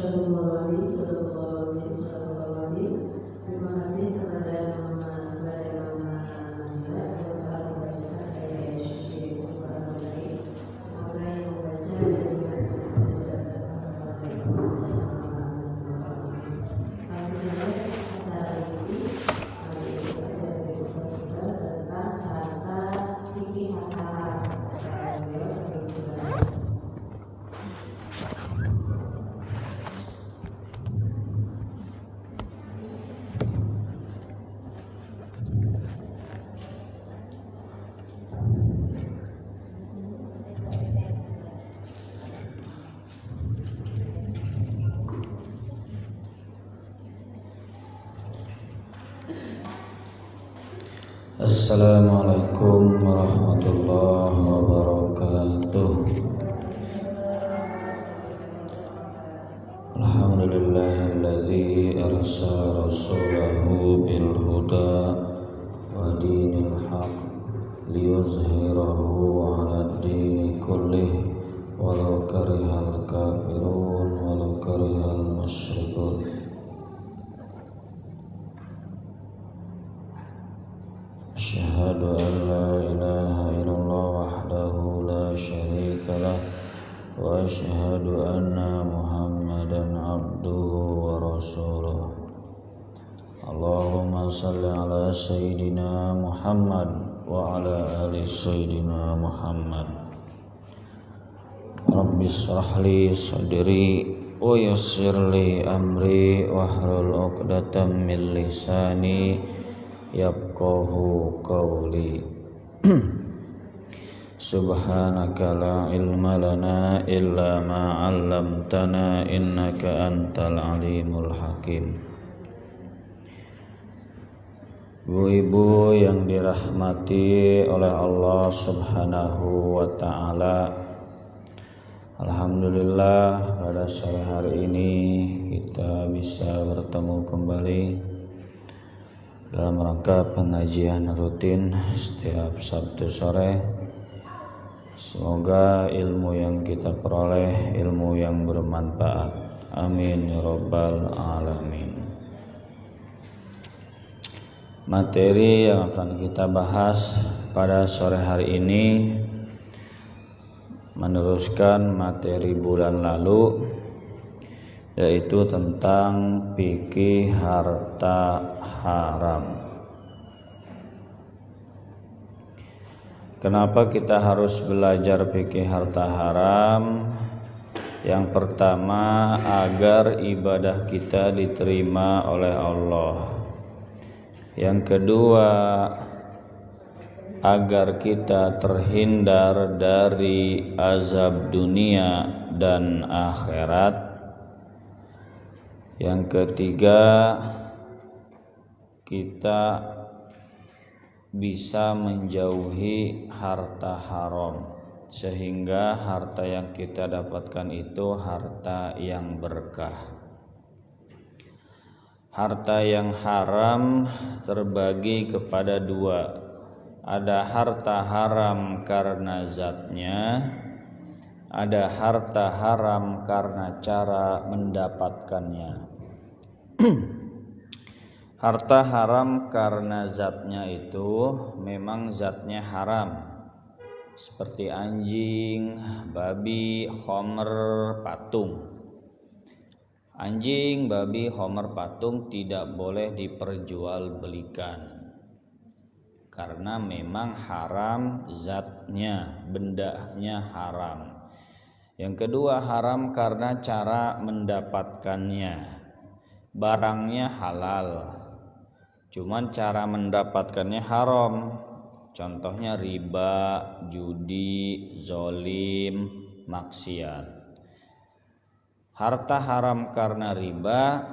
Terima kasih kepada yang yang telah membacakan ayat-ayat suci Al-Quran Al-Karim. Semoga yang membaca dan mendengarkan mendapat pahala. Acara ini saya berbicara tentang harta fikih haram. Assalamualaikum warahmatullahi wabarakatuh. Alhamdulillahilladzi arsala rasulahu bil huda wa dinil haq liyuzhirahu 'alad dini kullih walau karihal kafirun walau karihal musyrikun. Asyhadu an la ilaha illallah wahdahu la syarika lah wa asyhadu anna Muhammadan abduhu wa rasuluh. Allahumma salli ala sayyidina Muhammad wa ala ali sayyidina Muhammad. Rabbi shrah li sadri wa yassir li amri wahlul 'uqdatam min lisani yafqahu qawli. Subhanaka la ilma lana illa ma 'allamtana innaka antal alimul hakim. Ibu-ibu yang dirahmati oleh Allah Subhanahu wa ta'ala, alhamdulillah pada sore hari ini kita bisa bertemu kembali dalam rangka pengajian rutin setiap Sabtu sore. Semoga ilmu yang kita peroleh ilmu yang bermanfaat. Amin ya rabbal alamin. Materi yang akan kita bahas pada sore hari ini meneruskan materi bulan lalu, yaitu tentang fikih harta haram. Kenapa kita harus belajar fikih harta haram? Yang pertama, agar ibadah kita diterima oleh Allah. Yang kedua, agar kita terhindar dari azab dunia dan akhirat. Yang ketiga, kita bisa menjauhi harta haram, sehingga harta yang kita dapatkan itu harta yang berkah. Harta yang haram terbagi kepada dua. Ada harta haram karena zatnya, ada harta haram karena cara mendapatkannya. Harta haram karena zatnya itu memang zatnya haram, seperti anjing, babi, khamr, patung. Anjing, babi, khamr, patung tidak boleh diperjualbelikan karena memang haram zatnya, bendanya haram. Yang kedua, haram karena cara mendapatkannya. Barangnya halal, cuman cara mendapatkannya haram. Contohnya riba, judi, zolim, maksiat. Harta haram karena riba,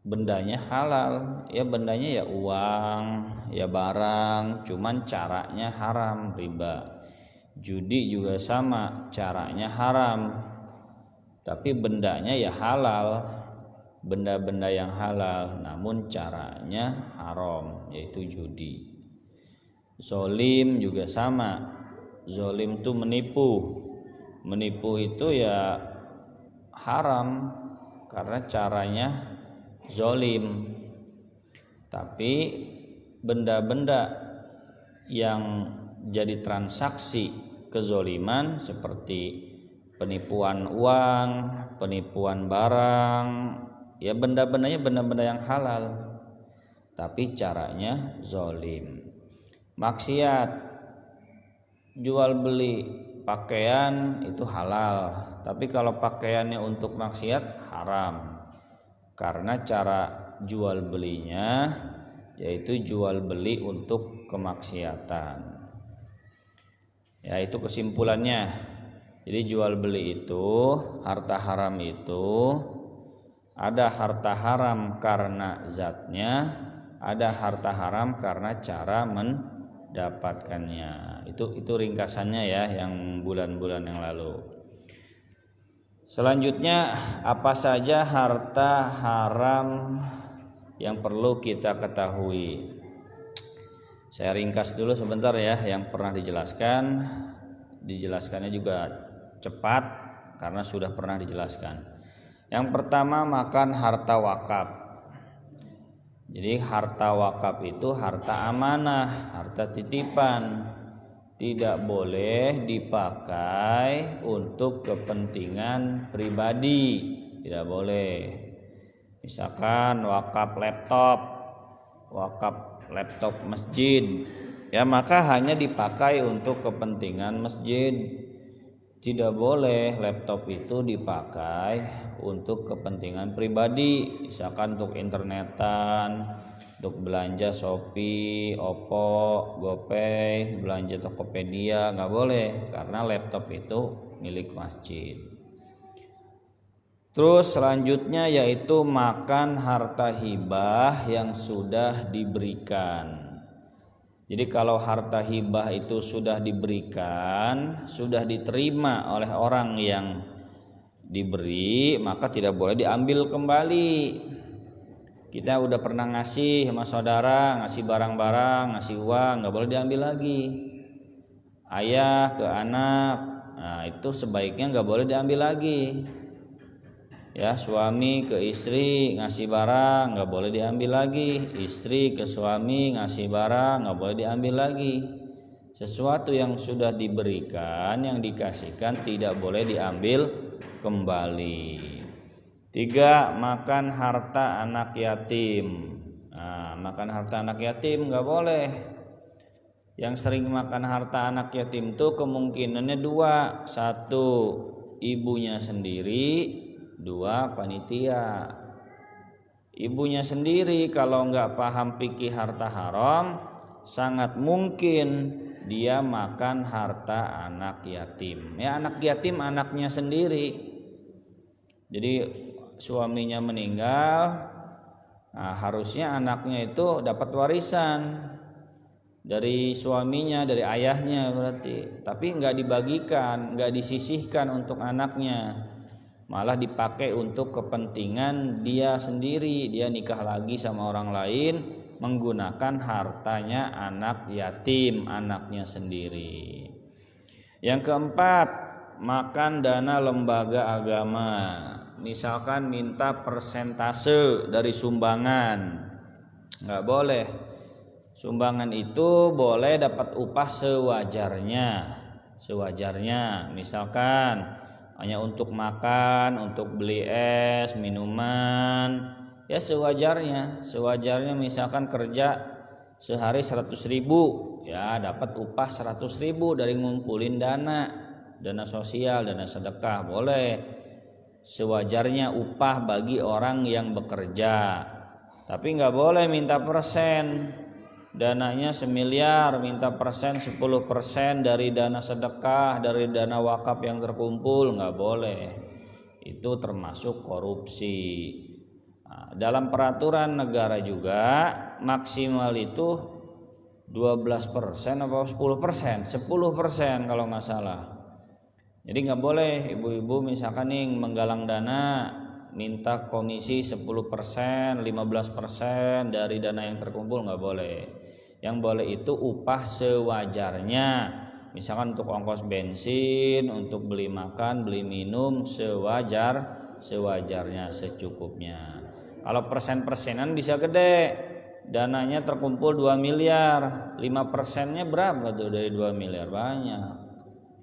bendanya halal, ya bendanya ya uang, ya barang, cuman caranya haram, riba. Judi juga sama, caranya haram, tapi bendanya ya halal, benda-benda yang halal, namun caranya haram, yaitu judi. Zolim juga sama, zolim itu menipu itu ya haram karena caranya zolim. Tapi benda-benda yang jadi transaksi kezoliman seperti penipuan uang, penipuan barang, ya benda-bendanya benda-benda yang halal, tapi caranya zolim. Maksiat, jual beli pakaian itu halal, tapi kalau pakaiannya untuk maksiat haram karena cara jual belinya yaitu jual beli untuk kemaksiatan. Ya, itu kesimpulannya. Jadi jual beli itu, harta haram itu ada harta haram karena zatnya, ada harta haram karena cara mendapatkannya. Itu ringkasannya ya yang bulan-bulan yang lalu. Selanjutnya, apa saja harta haram yang perlu kita ketahui? Saya ringkas dulu sebentar ya yang pernah dijelaskan. Dijelaskannya juga cepat karena sudah pernah dijelaskan. Yang pertama, makan harta wakaf. Jadi harta wakaf itu harta amanah, harta titipan. Tidak boleh dipakai untuk kepentingan pribadi. Tidak boleh. Misalkan wakaf laptop masjid, ya maka hanya dipakai untuk kepentingan masjid. Tidak boleh laptop itu dipakai untuk kepentingan pribadi, misalkan untuk internetan, untuk belanja Shopee, Oppo, GoPay, belanja Tokopedia, nggak boleh karena laptop itu milik masjid. Terus selanjutnya yaitu makan harta hibah yang sudah diberikan. Jadi kalau harta hibah itu sudah diberikan, sudah diterima oleh orang yang diberi, maka tidak boleh diambil kembali. Kita udah pernah ngasih sama saudara, ngasih barang-barang, ngasih uang, nggak boleh diambil lagi. Ayah ke anak, nah itu sebaiknya nggak boleh diambil lagi. Ya, suami ke istri ngasih barang nggak boleh diambil lagi, istri ke suami ngasih barang nggak boleh diambil lagi. Sesuatu yang sudah diberikan, yang dikasihkan tidak boleh diambil kembali. 3, makan harta anak yatim. Nah, makan harta anak yatim nggak boleh. Yang sering makan harta anak yatim itu kemungkinannya 2, 1 ibunya sendiri, 2 panitia. Ibunya sendiri kalau nggak paham fikih harta haram, sangat mungkin dia makan harta anak yatim. Ya, anak yatim anaknya sendiri. Jadi suaminya meninggal, nah harusnya anaknya itu dapat warisan dari suaminya, dari ayahnya berarti. Tapi nggak dibagikan, nggak disisihkan untuk anaknya. Malah dipakai untuk kepentingan dia sendiri. Dia nikah lagi sama orang lain menggunakan hartanya anak yatim, anaknya sendiri. Yang keempat, makan dana lembaga agama. Misalkan minta persentase dari sumbangan, nggak boleh. Sumbangan itu boleh dapat upah sewajarnya. Misalkan hanya untuk makan, untuk beli es, minuman, ya sewajarnya misalkan kerja sehari 100.000, ya dapat upah 100.000 dari ngumpulin dana sosial, dana sedekah, boleh. Sewajarnya upah bagi orang yang bekerja. Tapi nggak boleh minta persen. Dananya 1 miliar, minta persen 10% dari dana sedekah, dari dana wakaf yang terkumpul, nggak boleh. Itu termasuk korupsi. Nah, dalam peraturan negara juga maksimal itu 12% atau 10%, 10% kalau nggak salah. Jadi nggak boleh ibu-ibu misalkan nih menggalang dana minta komisi 10%, 15% dari dana yang terkumpul, nggak boleh. Yang boleh itu upah sewajarnya. Misalkan untuk ongkos bensin, untuk beli makan, beli minum sewajarnya. sewajarnya, secukupnya. Kalau persen-persenan bisa gede, dananya terkumpul 2 miliar, 5%-nya berapa tuh dari 2 miliar? Banyak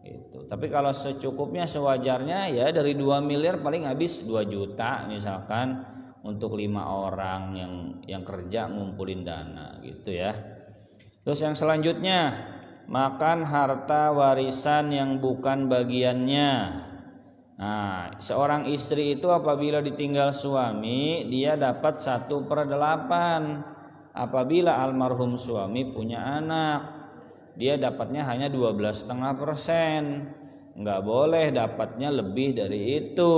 itu. Tapi kalau secukupnya, sewajarnya, ya dari 2 miliar paling habis 2 juta misalkan untuk 5 orang yang kerja ngumpulin dana gitu ya. Terus yang selanjutnya, makan harta warisan yang bukan bagiannya. Nah, seorang istri itu apabila ditinggal suami, dia dapat 1/8. Apabila almarhum suami punya anak, dia dapatnya hanya 12,5%. Nggak boleh dapatnya lebih dari itu.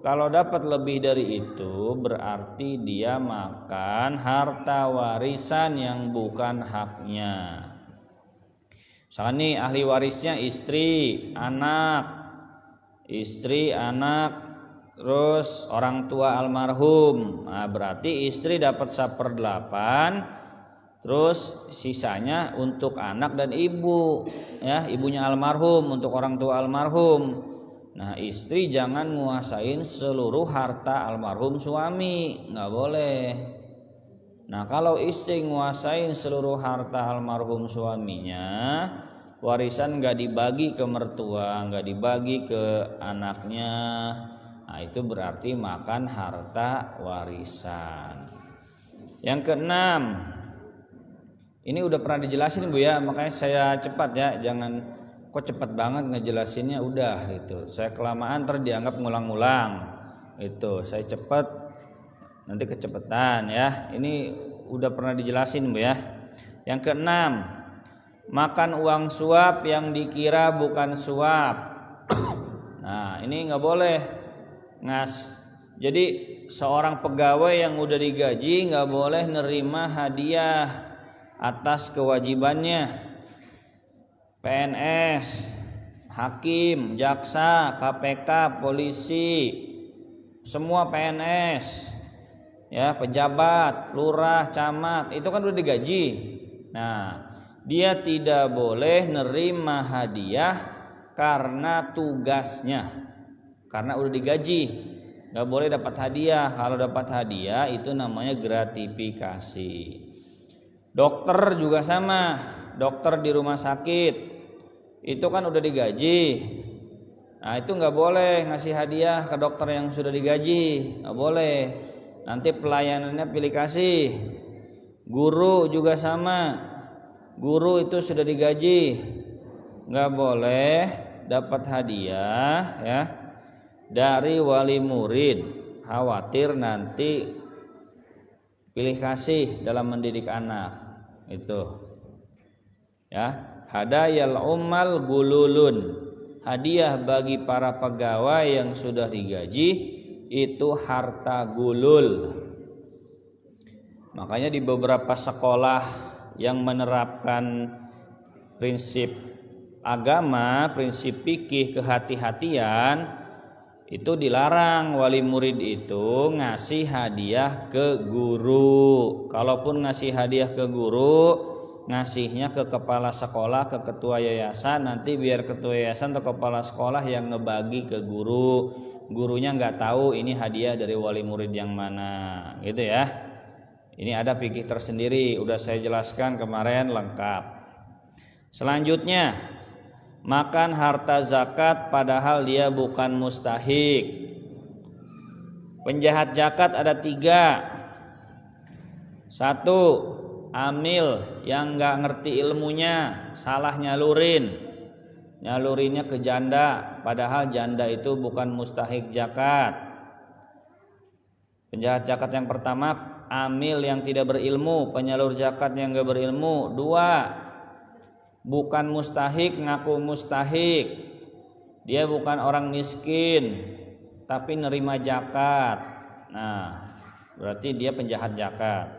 Kalau dapat lebih dari itu, berarti dia makan harta warisan yang bukan haknya. Misalnya nih, ahli warisnya istri, anak, terus orang tua almarhum. Nah, berarti istri dapat 1/8, terus sisanya untuk anak dan ibu, ya, ibunya almarhum, untuk orang tua almarhum. Nah, istri jangan nguasain seluruh harta almarhum suami, nggak boleh. Nah, kalau istri nguasain seluruh harta almarhum suaminya, warisan nggak dibagi ke mertua, nggak dibagi ke anaknya. Nah, itu berarti makan harta warisan. Yang keenam, ini udah pernah dijelasin Bu ya, makanya saya cepat ya, jangan kok cepat banget ngejelasinnya, udah gitu. Saya kelamaan dianggap ngulang-ngulang. Itu, saya cepat nanti kecepatan ya. Ini udah pernah dijelasin Bu ya. Yang keenam, makan uang suap yang dikira bukan suap. Nah, ini nggak boleh. Jadi seorang pegawai yang udah digaji nggak boleh nerima hadiah atas kewajibannya. PNS, hakim, jaksa, KPK, polisi, semua PNS, ya, pejabat, lurah, camat, itu kan udah digaji. Nah, dia tidak boleh nerima hadiah karena tugasnya, karena udah digaji. Gak boleh dapat hadiah. Kalau dapat hadiah itu namanya gratifikasi. Dokter juga sama. Dokter di rumah sakit itu kan udah digaji. Nah, itu gak boleh ngasih hadiah ke dokter yang sudah digaji, gak boleh. Nanti pelayanannya pilih kasih. Guru juga sama. Guru itu sudah digaji, nggak boleh dapat hadiah ya dari wali murid, khawatir nanti pilih kasih dalam mendidik anak. Itu ya, hadayal ummal gululun, hadiah bagi para pegawai yang sudah digaji itu harta gulul. Makanya di beberapa sekolah yang menerapkan prinsip agama, prinsip fikih kehati-hatian, itu dilarang wali murid itu ngasih hadiah ke guru. Kalaupun ngasih hadiah ke guru, ngasihnya ke kepala sekolah, ke ketua yayasan. Nanti biar ketua yayasan atau kepala sekolah yang ngebagi ke guru. Gurunya nggak tahu ini hadiah dari wali murid yang mana, gitu ya. Ini ada fikih tersendiri, udah saya jelaskan kemarin lengkap. Selanjutnya, makan harta zakat padahal dia bukan mustahik. Penjahat zakat ada 3. 1, amil yang nggak ngerti ilmunya, salah nyalurinnya ke janda, padahal janda itu bukan mustahik zakat. Penjahat zakat yang pertama, amil yang tidak berilmu, penyalur zakat yang gak berilmu. 2, bukan mustahik ngaku mustahik, dia bukan orang miskin tapi nerima zakat. Nah, berarti dia penjahat zakat.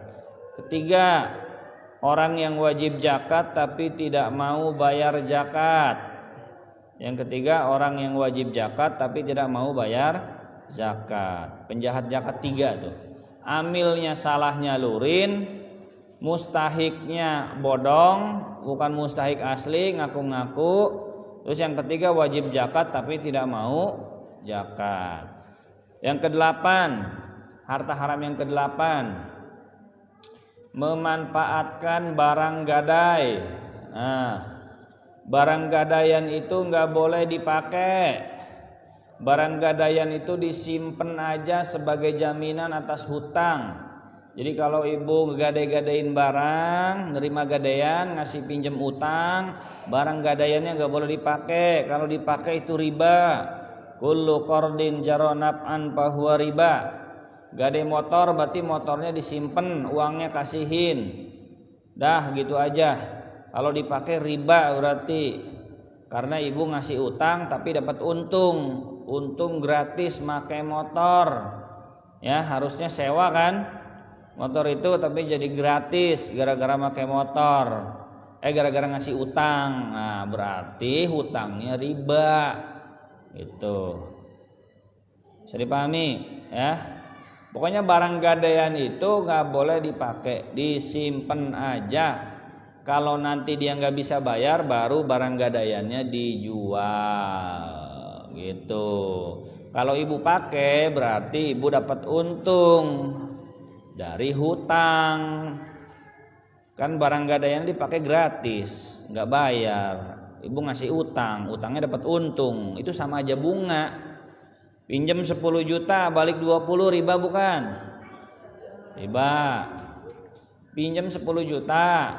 3, orang yang wajib zakat tapi tidak mau bayar zakat. Yang 3, orang yang wajib zakat tapi tidak mau bayar zakat. Penjahat zakat 3 tuh. Amilnya salah nyalurin, mustahiknya bodong, bukan mustahik asli, ngaku-ngaku. Terus yang 3, wajib zakat tapi tidak mau zakat. Yang kedelapan, harta haram yang kedelapan, memanfaatkan barang gadai. Nah, barang gadaian itu nggak boleh dipakai. Barang gadaian itu disimpan aja sebagai jaminan atas hutang. Jadi kalau ibu gadai-gadain barang, nerima gadaian, ngasih pinjam utang, barang gadaiannya nggak boleh dipakai. Kalau dipakai itu riba. Kullu qardin jara naf'an fahuwa riba. Gadai motor berarti motornya disimpan, uangnya kasihin. Dah gitu aja. Kalau dipakai riba berarti, karena ibu ngasih utang tapi dapat untung. Untung gratis pakai motor. Ya, harusnya sewa kan motor itu, tapi jadi gratis gara-gara pakai motor. Gara-gara ngasih utang. Nah, berarti hutangnya riba. Itu. Bisa dipahami ya? Pokoknya barang gadaian itu nggak boleh dipakai, disimpan aja. Kalau nanti dia nggak bisa bayar, baru barang gadaiannya dijual, gitu. Kalau ibu pakai, berarti ibu dapat untung dari hutang. Kan barang gadaian dipakai gratis, nggak bayar. Ibu ngasih utang, utangnya dapat untung. Itu sama aja bunga. Pinjam 10 juta balik 20, riba bukan? Riba. Pinjam 10 juta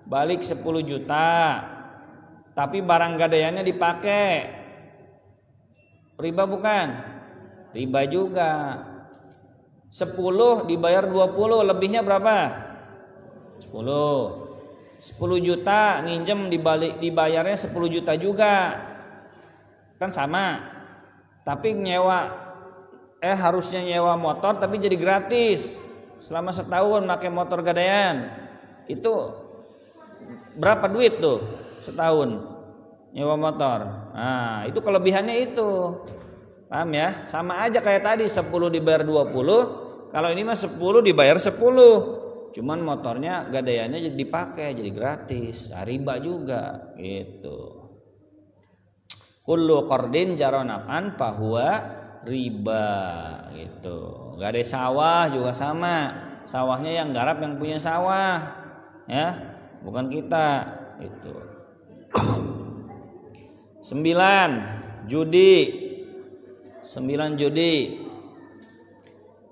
balik 10 juta, tapi barang gadaiannya dipakai, riba bukan? Riba juga. 10 dibayar 20, lebihnya berapa? 10 juta nginjem dibayarnya 10 juta juga. Kan sama. Tapi harusnya nyewa motor tapi jadi gratis selama setahun pakai motor gadaian. Itu berapa duit tuh setahun nyewa motor? Nah, itu kelebihannya itu. Paham ya? Sama aja kayak tadi 10 dibayar 20, kalau ini mah 10 dibayar 10. Cuman motornya gadaiannya jadi dipakai, jadi gratis. Riba juga gitu. Kullu qardin jara naf'an fahuwa riba gitu. Gak ada sawah juga sama. Sawahnya yang garap yang punya sawah, ya, bukan kita gitu. 9 judi.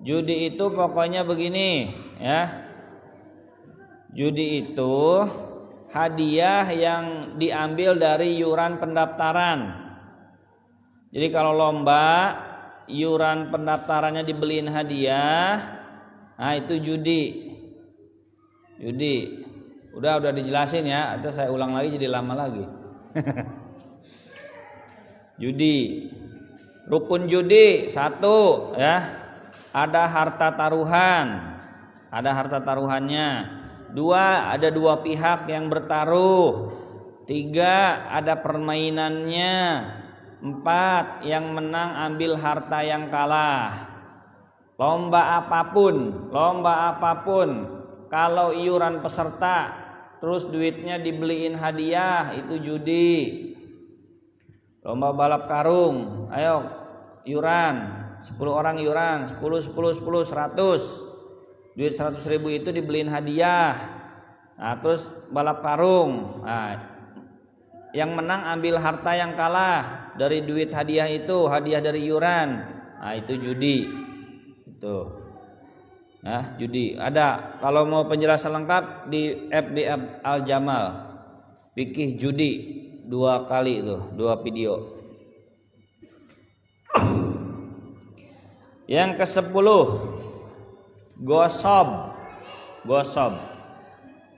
Judi itu pokoknya begini, ya. Judi itu hadiah yang diambil dari iuran pendaftaran. Jadi kalau lomba, iuran pendaftarannya dibeliin hadiah, nah itu judi. Udah dijelasin ya, atau saya ulang lagi jadi lama lagi. Judi. Rukun judi 1 ya. Ada harta taruhan. Ada harta taruhannya. 2, ada 2 pihak yang bertaruh. 3, ada permainannya. 4, yang menang ambil harta yang kalah. Lomba apapun, kalau iuran peserta terus duitnya dibeliin hadiah, itu judi. Lomba balap karung, ayo iuran 10 orang iuran 10 100. Duit 100.000 itu dibeliin hadiah. Nah, terus balap karung. Nah, yang menang ambil harta yang kalah dari duit hadiah itu, hadiah dari iuran. Nah, itu judi. Itu. Nah, judi. Ada, kalau mau penjelasan lengkap di FB Al Jamal. Fikih judi 2 kali itu, 2 video. Yang ke-10, gosab.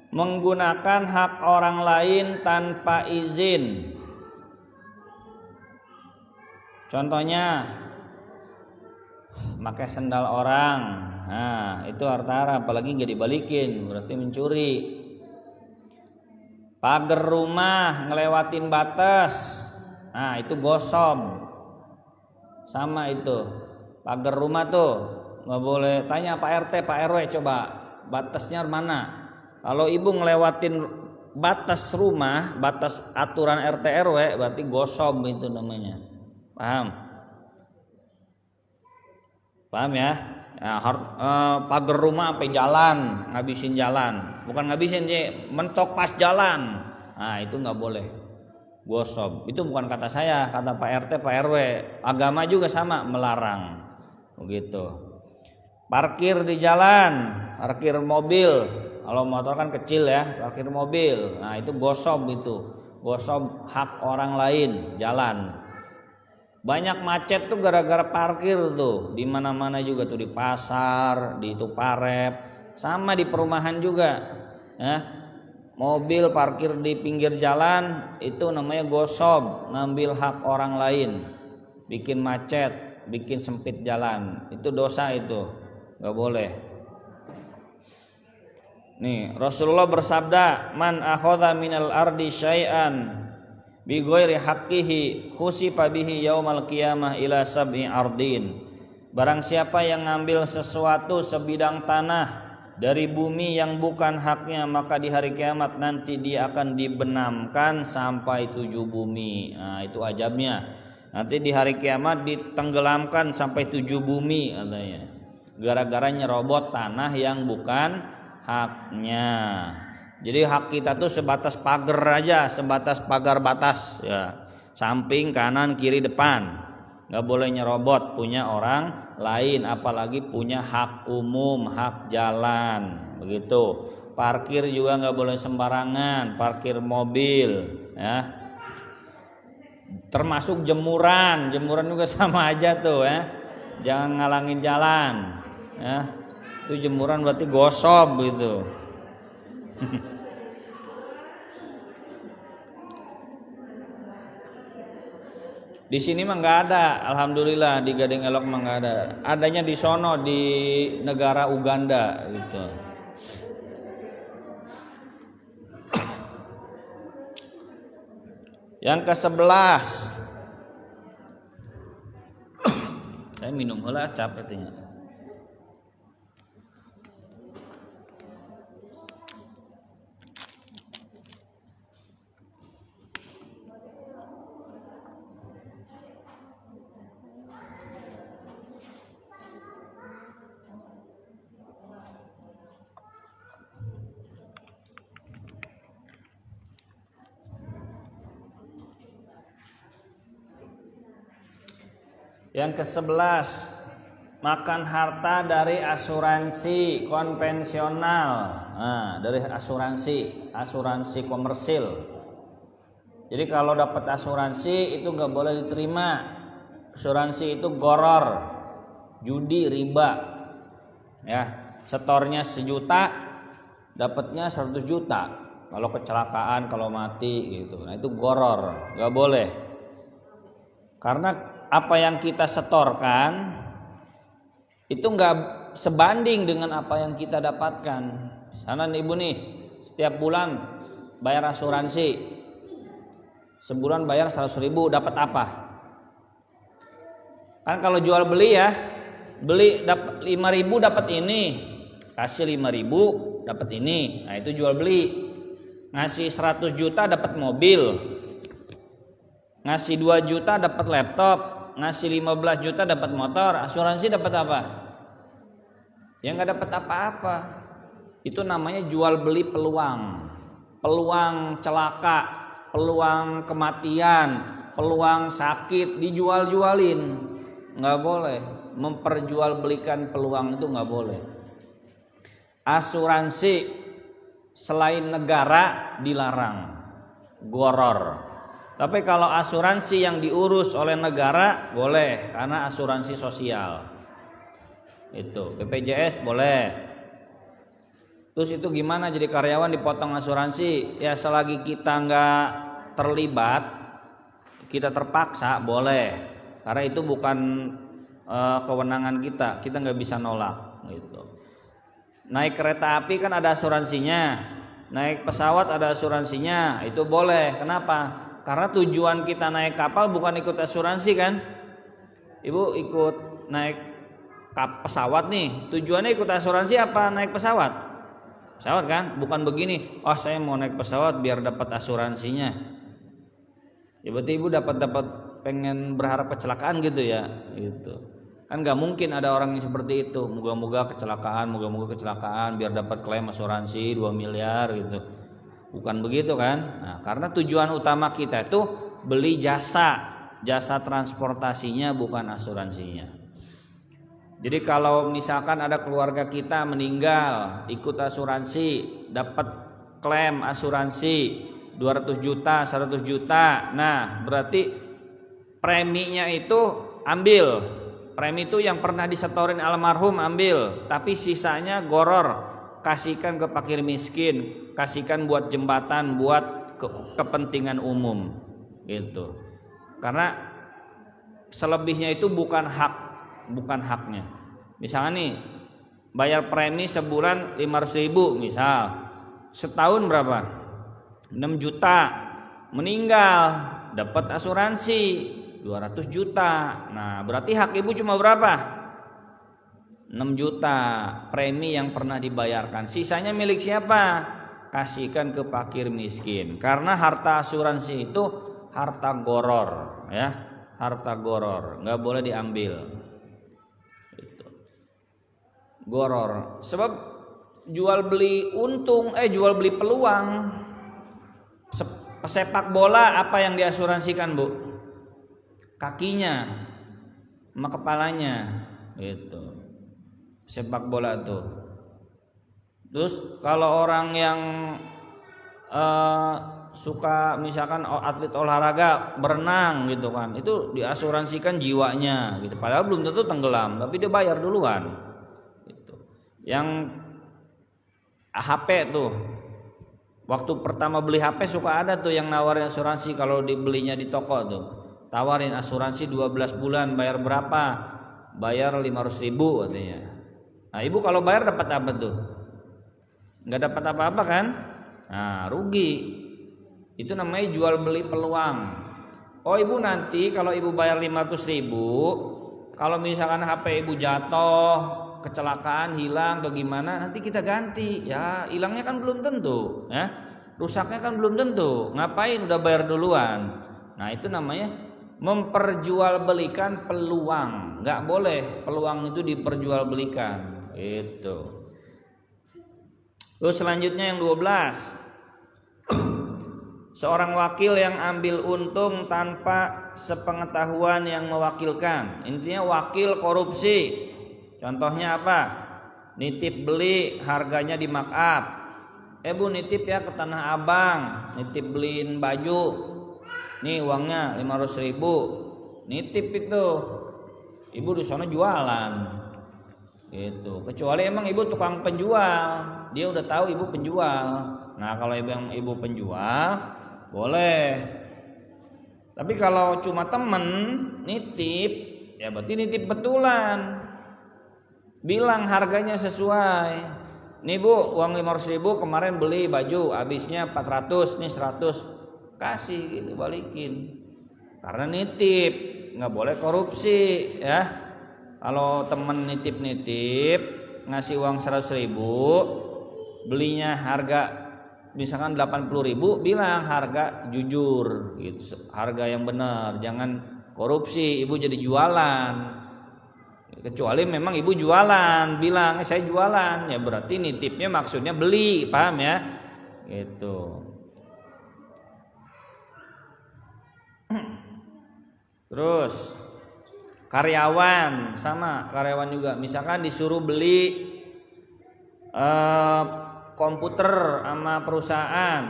Menggunakan hak orang lain tanpa izin. Contohnya pakai sendal orang. Nah, itu harta haram, apalagi nggak dibalikin, berarti mencuri. Pagar rumah ngelewatin batas. Nah, itu gosab. Sama itu. Pagar rumah tuh nggak boleh. Tanya Pak RT, Pak RW, coba batasnya mana? Kalau ibu ngelewatin batas rumah, batas aturan RT RW, berarti gosab itu namanya. Paham? Paham ya? Pagar rumah sampai jalan, ngabisin jalan. Bukan ngabisin sih, mentok pas jalan. Nah, itu nggak boleh. Gosok. Itu bukan kata saya, kata Pak RT, Pak RW. Agama juga sama melarang. Begitu. Parkir di jalan, parkir mobil. Kalau motor kan kecil ya, parkir mobil. Nah, itu gosok itu. Gosok hak orang lain, jalan. Banyak macet tuh gara-gara parkir tuh, di mana-mana juga tuh, di pasar, di Tuparep, sama di perumahan juga. Ya. Mobil parkir di pinggir jalan itu namanya gosok, ngambil hak orang lain, bikin macet, bikin sempit jalan. Itu dosa itu, nggak boleh. Nih, Rasulullah bersabda, "Man akhadha minal ardi syai'an bi ghairi haqqihi khusifa bihi yaumal qiyamah ila sab'i ardin." Barang siapa yang ngambil sesuatu sebidang tanah dari bumi yang bukan haknya, maka di hari kiamat nanti dia akan dibenamkan sampai 7 bumi. Nah, itu ajabnya. Nanti di hari kiamat ditenggelamkan sampai 7 bumi katanya. Gara-gara nyerobot tanah yang bukan haknya. Jadi hak kita tuh sebatas pagar aja, sebatas pagar batas ya. Samping, kanan, kiri, depan. Nggak boleh nyerobot punya orang lain, apalagi punya hak umum, hak jalan. Begitu. Parkir juga nggak boleh sembarangan, parkir mobil ya. Termasuk jemuran juga sama aja tuh ya. Jangan ngalangin jalan ya. Itu jemuran berarti gosok gitu. Di sini mah nggak ada, alhamdulillah di Gading Elok mah nggak ada. Adanya di sono di negara Uganda gitu. Yang ke-11. Saya minum heula capek teh. Yang ke-11, makan harta dari asuransi konvensional. Nah, dari asuransi komersil. Jadi kalau dapat asuransi itu nggak boleh diterima. Asuransi itu goror, judi, riba. Ya, setornya 1 juta, dapatnya 100 juta. Kalau kecelakaan, kalau mati gitu. Nah, itu goror, nggak boleh. Karena apa yang kita setorkan itu enggak sebanding dengan apa yang kita dapatkan. Sana ibu nih, setiap bulan bayar asuransi, sebulan bayar 100.000, dapat apa? Kan kalau jual beli ya, beli dapat 5.000 dapat ini, kasih 5.000 dapat ini. Nah, itu jual beli. Ngasih 100 juta dapat mobil, ngasih 2 juta dapat laptop, ngasih 15 juta dapat motor. Asuransi dapat apa? Ya nggak dapat apa-apa. Itu namanya jual beli peluang. Peluang celaka, peluang kematian, peluang sakit dijual-jualin. Nggak boleh. Memperjualbelikan peluang itu nggak boleh. Asuransi selain negara dilarang, goror. Tapi kalau asuransi yang diurus oleh negara boleh, karena asuransi sosial. Itu BPJS boleh. Terus itu gimana jadi karyawan dipotong asuransi? Ya selagi kita nggak terlibat, kita terpaksa boleh. Karena itu bukan kewenangan kita nggak bisa nolak. Gitu. Naik kereta api kan ada asuransinya, naik pesawat ada asuransinya, itu boleh. Kenapa? Karena tujuan kita naik kapal bukan ikut asuransi kan? Ibu ikut naik pesawat nih, tujuannya ikut asuransi apa naik pesawat? Pesawat kan? Bukan begini, oh saya mau naik pesawat biar dapat asuransinya. Ya berarti ibu dapat pengen berharap kecelakaan gitu ya, gitu. Kan nggak mungkin ada orang yang seperti itu. Moga-moga kecelakaan biar dapat klaim asuransi 2 miliar gitu. Bukan begitu kan? Nah, karena tujuan utama kita itu beli jasa transportasinya bukan asuransinya. Jadi kalau misalkan ada keluarga kita meninggal, ikut asuransi, dapat klaim asuransi 200 juta, 100 juta. Nah, berarti preminya itu ambil. Premi itu yang pernah disetorin almarhum ambil, tapi sisanya goror, kasihkan ke fakir miskin, kasihkan buat jembatan, buat kepentingan umum gitu. Karena selebihnya itu bukan haknya. Misalnya nih, bayar premi sebulan 500.000 misal, setahun berapa? 6 juta, meninggal dapat asuransi 200 juta. Nah, berarti hak ibu cuma berapa? 6 juta premi yang pernah dibayarkan. Sisanya milik siapa? Kasihkan ke fakir miskin. Karena harta asuransi itu harta goror, ya. Harta goror, nggak boleh diambil. Itu. Goror. Sebab jual beli peluang. Sepak bola apa yang diasuransikan, Bu? Kakinya sama kepalanya gitu. Sepak bola tuh. Terus kalau orang yang suka misalkan atlet olahraga berenang gitu kan, itu diasuransikan jiwanya gitu. Padahal belum tentu tenggelam, tapi dia bayar duluan gitu. Yang HP tuh, waktu pertama beli HP suka ada tuh yang nawarin asuransi kalau dibelinya di toko tuh. Tawarin asuransi 12 bulan, bayar berapa? Bayar 500.000 katanya. Nah, ibu kalau bayar dapat apa tuh? Nggak dapat apa-apa kan? Nah, rugi. Itu namanya jual beli peluang. Oh, ibu nanti kalau ibu bayar 500.000, kalau misalkan HP ibu jatuh, kecelakaan, hilang atau gimana, nanti kita ganti. Ya, hilangnya kan belum tentu, ya. Rusaknya kan belum tentu. Ngapain udah bayar duluan? Nah, itu namanya memperjualbelikan peluang. Nggak boleh peluang itu diperjualbelikan. Itu. Terus selanjutnya yang 12. Seorang wakil yang ambil untung tanpa sepengetahuan yang mewakilkan. Intinya wakil korupsi. Contohnya apa? Nitip beli, harganya di markup. Bu nitip ya ke Tanah Abang, nitip beliin baju. Nih uangnya 500.000. Nitip itu. Ibu di sana jualan. Gitu. Kecuali emang ibu tukang penjual, dia udah tahu ibu penjual. Nah, kalau ibu penjual boleh. Tapi kalau cuma temen nitip, ya berarti nitip betulan. Bilang harganya sesuai. Nih Bu, uang 500.000 kemarin beli baju, habisnya 400, nih 100. Kasih gitu, balikin. Karena nitip, nggak boleh korupsi, ya. Kalau temen nitip ngasih uang 100.000, belinya harga misalkan 80.000, bilang harga jujur gitu, harga yang benar, jangan korupsi. Ibu jadi jualan. Kecuali memang ibu jualan, bilang saya jualan, ya berarti nitipnya maksudnya beli, paham ya? Gitu. Terus karyawan, sama karyawan juga. Misalkan disuruh beli komputer sama perusahaan,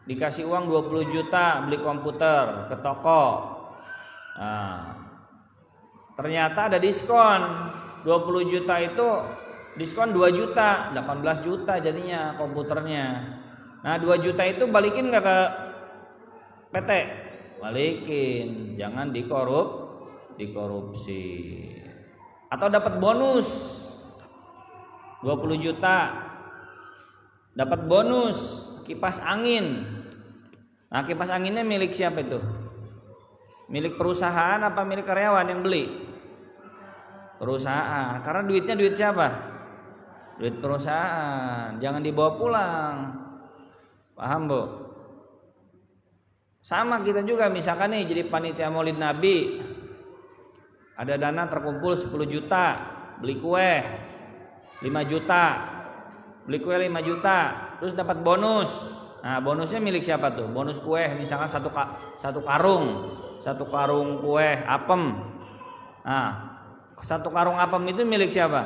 dikasih uang 20 juta beli komputer ke toko. Nah, ternyata ada diskon 20 juta itu diskon 2 juta, 18 juta jadinya komputernya. Nah, 2 juta itu balikin gak ke PT? Balikin, jangan dikorupsi. Atau dapat bonus 20 juta, dapat bonus kipas angin. Nah, kipas anginnya milik siapa itu? Milik perusahaan apa milik karyawan yang beli? Perusahaan. Karena duitnya duit siapa? Duit perusahaan. Jangan dibawa pulang. Paham, Bu? Sama kita juga, misalkan nih jadi panitia Maulid Nabi, Ada dana terkumpul 10 juta, beli kue 5 juta. Beli kue 5 juta, terus dapat bonus. Nah, bonusnya milik siapa tuh? Bonus kue misalkan satu karung kue apem. Nah, satu karung apem itu milik siapa?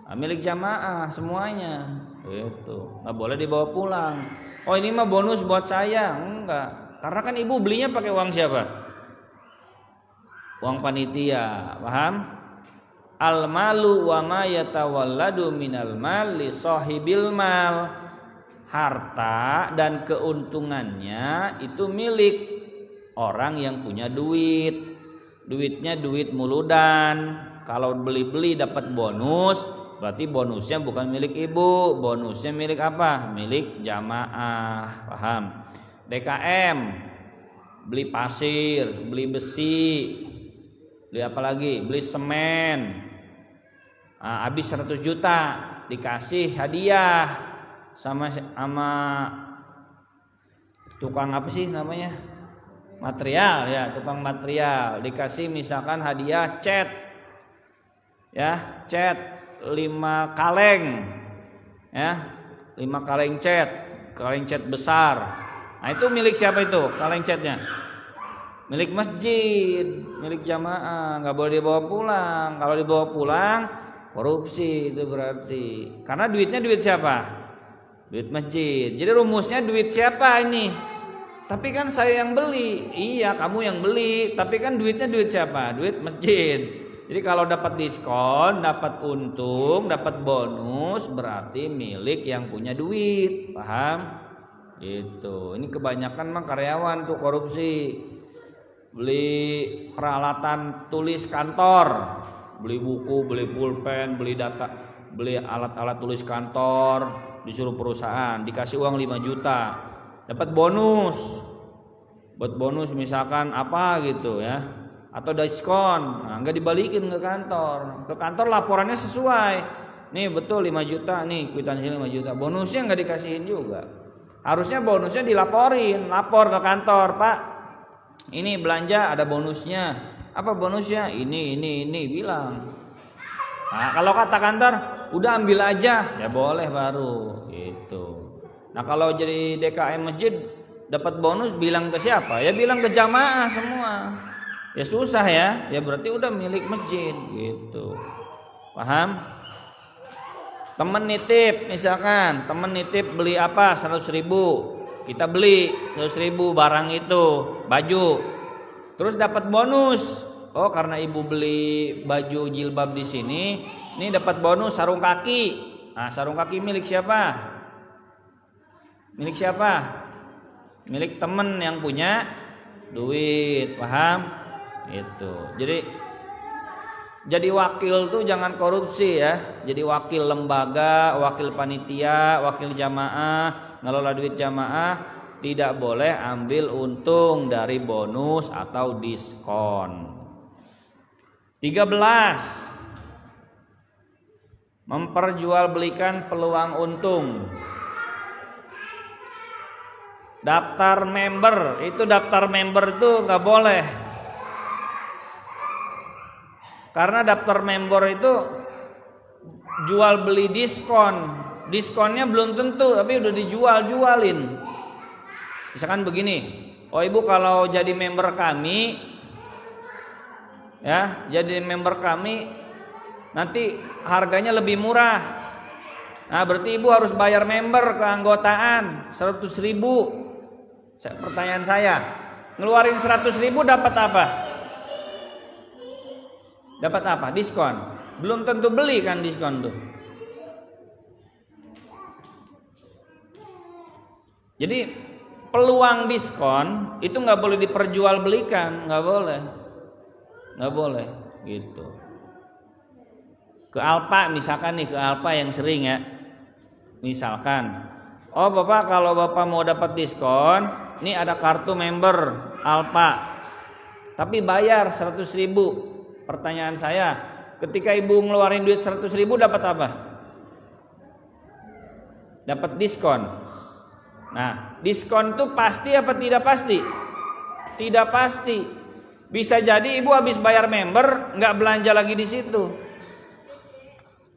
Nah, milik jamaah semuanya. Itu nggak boleh dibawa pulang. Oh, ini mah bonus buat saya. Enggak, karena kan ibu belinya pakai uang siapa? Uang panitia, paham? Al malu wa ma yatawalladu minal mal li sahibil mal. Harta dan keuntungannya itu milik orang yang punya duit. Duitnya duit muludan. Kalau beli-beli dapat bonus, berarti bonusnya bukan milik ibu, bonusnya milik apa? Milik jamaah, paham? DKM, beli pasir, beli besi, beli apa lagi? Beli semen. Nah, habis 100 juta dikasih hadiah sama tukang apa sih namanya? Material ya, tukang material. Dikasih misalkan hadiah cat. Ya, cat 5 kaleng. Ya, 5 kaleng cat besar. Nah, itu milik siapa itu? Kaleng catnya? Milik masjid, milik jamaah, nggak boleh dibawa pulang. Kalau dibawa pulang, korupsi itu berarti. Karena duitnya duit siapa? Duit masjid. Jadi rumusnya duit siapa ini? Tapi kan saya yang beli. Iya, kamu yang beli. Tapi kan duitnya duit siapa? Duit masjid. Jadi kalau dapat diskon, dapat untung, dapat bonus, berarti milik yang punya duit. Paham? Gitu. Ini kebanyakan mah karyawan tuh korupsi. Beli peralatan tulis kantor, beli buku, beli pulpen, beli data, beli alat-alat tulis kantor, disuruh perusahaan, dikasih uang 5 juta, dapat bonus. Buat bonus misalkan apa gitu ya, atau diskon. Nah, enggak dibalikin ke kantor. Ke kantor laporannya sesuai. Nih betul 5 juta, nih kwitansi 5 juta. Bonusnya enggak dikasihin juga. Harusnya bonusnya dilaporin, lapor ke kantor, Pak. Ini belanja ada bonusnya. Apa bonusnya? Ini bilang. Nah, kalau kata kantor, udah ambil aja, ya boleh baru gitu. Nah, kalau jadi DKM masjid dapat bonus bilang ke siapa? Ya bilang ke jamaah semua. Ya susah ya. Ya berarti udah milik masjid gitu. Paham? Temen nitip misalkan, temen nitip beli apa 100.000. Kita beli 100.000 barang itu, baju. Terus dapat bonus. Oh, karena ibu beli baju jilbab di sini, ini dapat bonus sarung kaki. Nah, sarung kaki milik siapa? Milik siapa? Milik temen yang punya duit, paham? Itu. Jadi wakil tuh jangan korupsi ya. Jadi wakil lembaga, wakil panitia, wakil jamaah, ngelola duit jamaah tidak boleh ambil untung dari bonus atau diskon. 13. Memperjualbelikan peluang untung. Daftar member, itu daftar member itu nggak boleh. Karena daftar member itu jual beli diskon. Diskonnya belum tentu, tapi udah dijualin. Misalkan begini, oh ibu kalau jadi member kami, ya jadi member kami nanti harganya lebih murah. Nah berarti ibu harus bayar member keanggotaan 100.000. Pertanyaan saya, ngeluarin 100.000 dapat apa? Dapat apa? Diskon. Belum tentu beli kan diskon tuh. Jadi peluang diskon itu nggak boleh diperjualbelikan, nggak boleh, gitu. Ke Alfa misalkan nih, ke Alfa yang sering ya, misalkan, oh bapak kalau bapak mau dapat diskon, ini ada kartu member Alfa, tapi bayar 100.000. Pertanyaan saya, ketika ibu ngeluarin duit 100.000 dapat apa? Dapat diskon. Nah, diskon itu pasti apa tidak pasti? Tidak pasti. Bisa jadi ibu habis bayar member nggak belanja lagi di situ.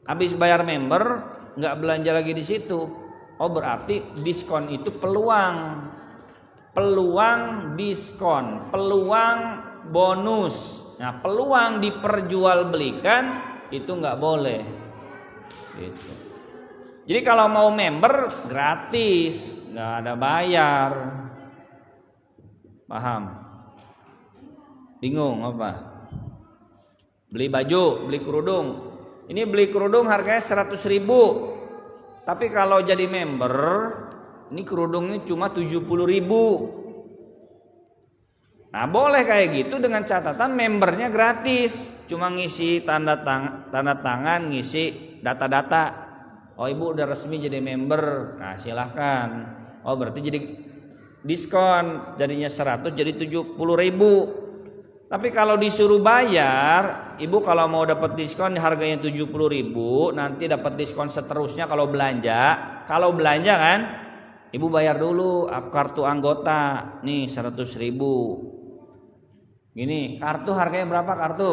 Habis bayar member nggak belanja lagi di situ. Oh berarti diskon itu peluang diskon, peluang bonus. Nah peluang diperjualbelikan itu nggak boleh. Gitu. Jadi kalau mau member gratis, nggak ada bayar. Paham? Bingung apa? Beli baju, beli kerudung. Ini beli kerudung harganya 100.000. Tapi kalau jadi member, ini kerudungnya cuma 70.000. Nah, boleh kayak gitu dengan catatan membernya gratis. Cuma ngisi tanda tangan, ngisi data-data. Oh, ibu udah resmi jadi member. Nah, silahkan. Oh, berarti jadi diskon. Jadinya 100 jadi 70.000. Tapi kalau disuruh bayar, ibu kalau mau dapat diskon harganya 70.000, nanti dapat diskon seterusnya kalau belanja. Kalau belanja kan, ibu bayar dulu kartu anggota. Nih 100.000. Gini, kartu harganya berapa kartu?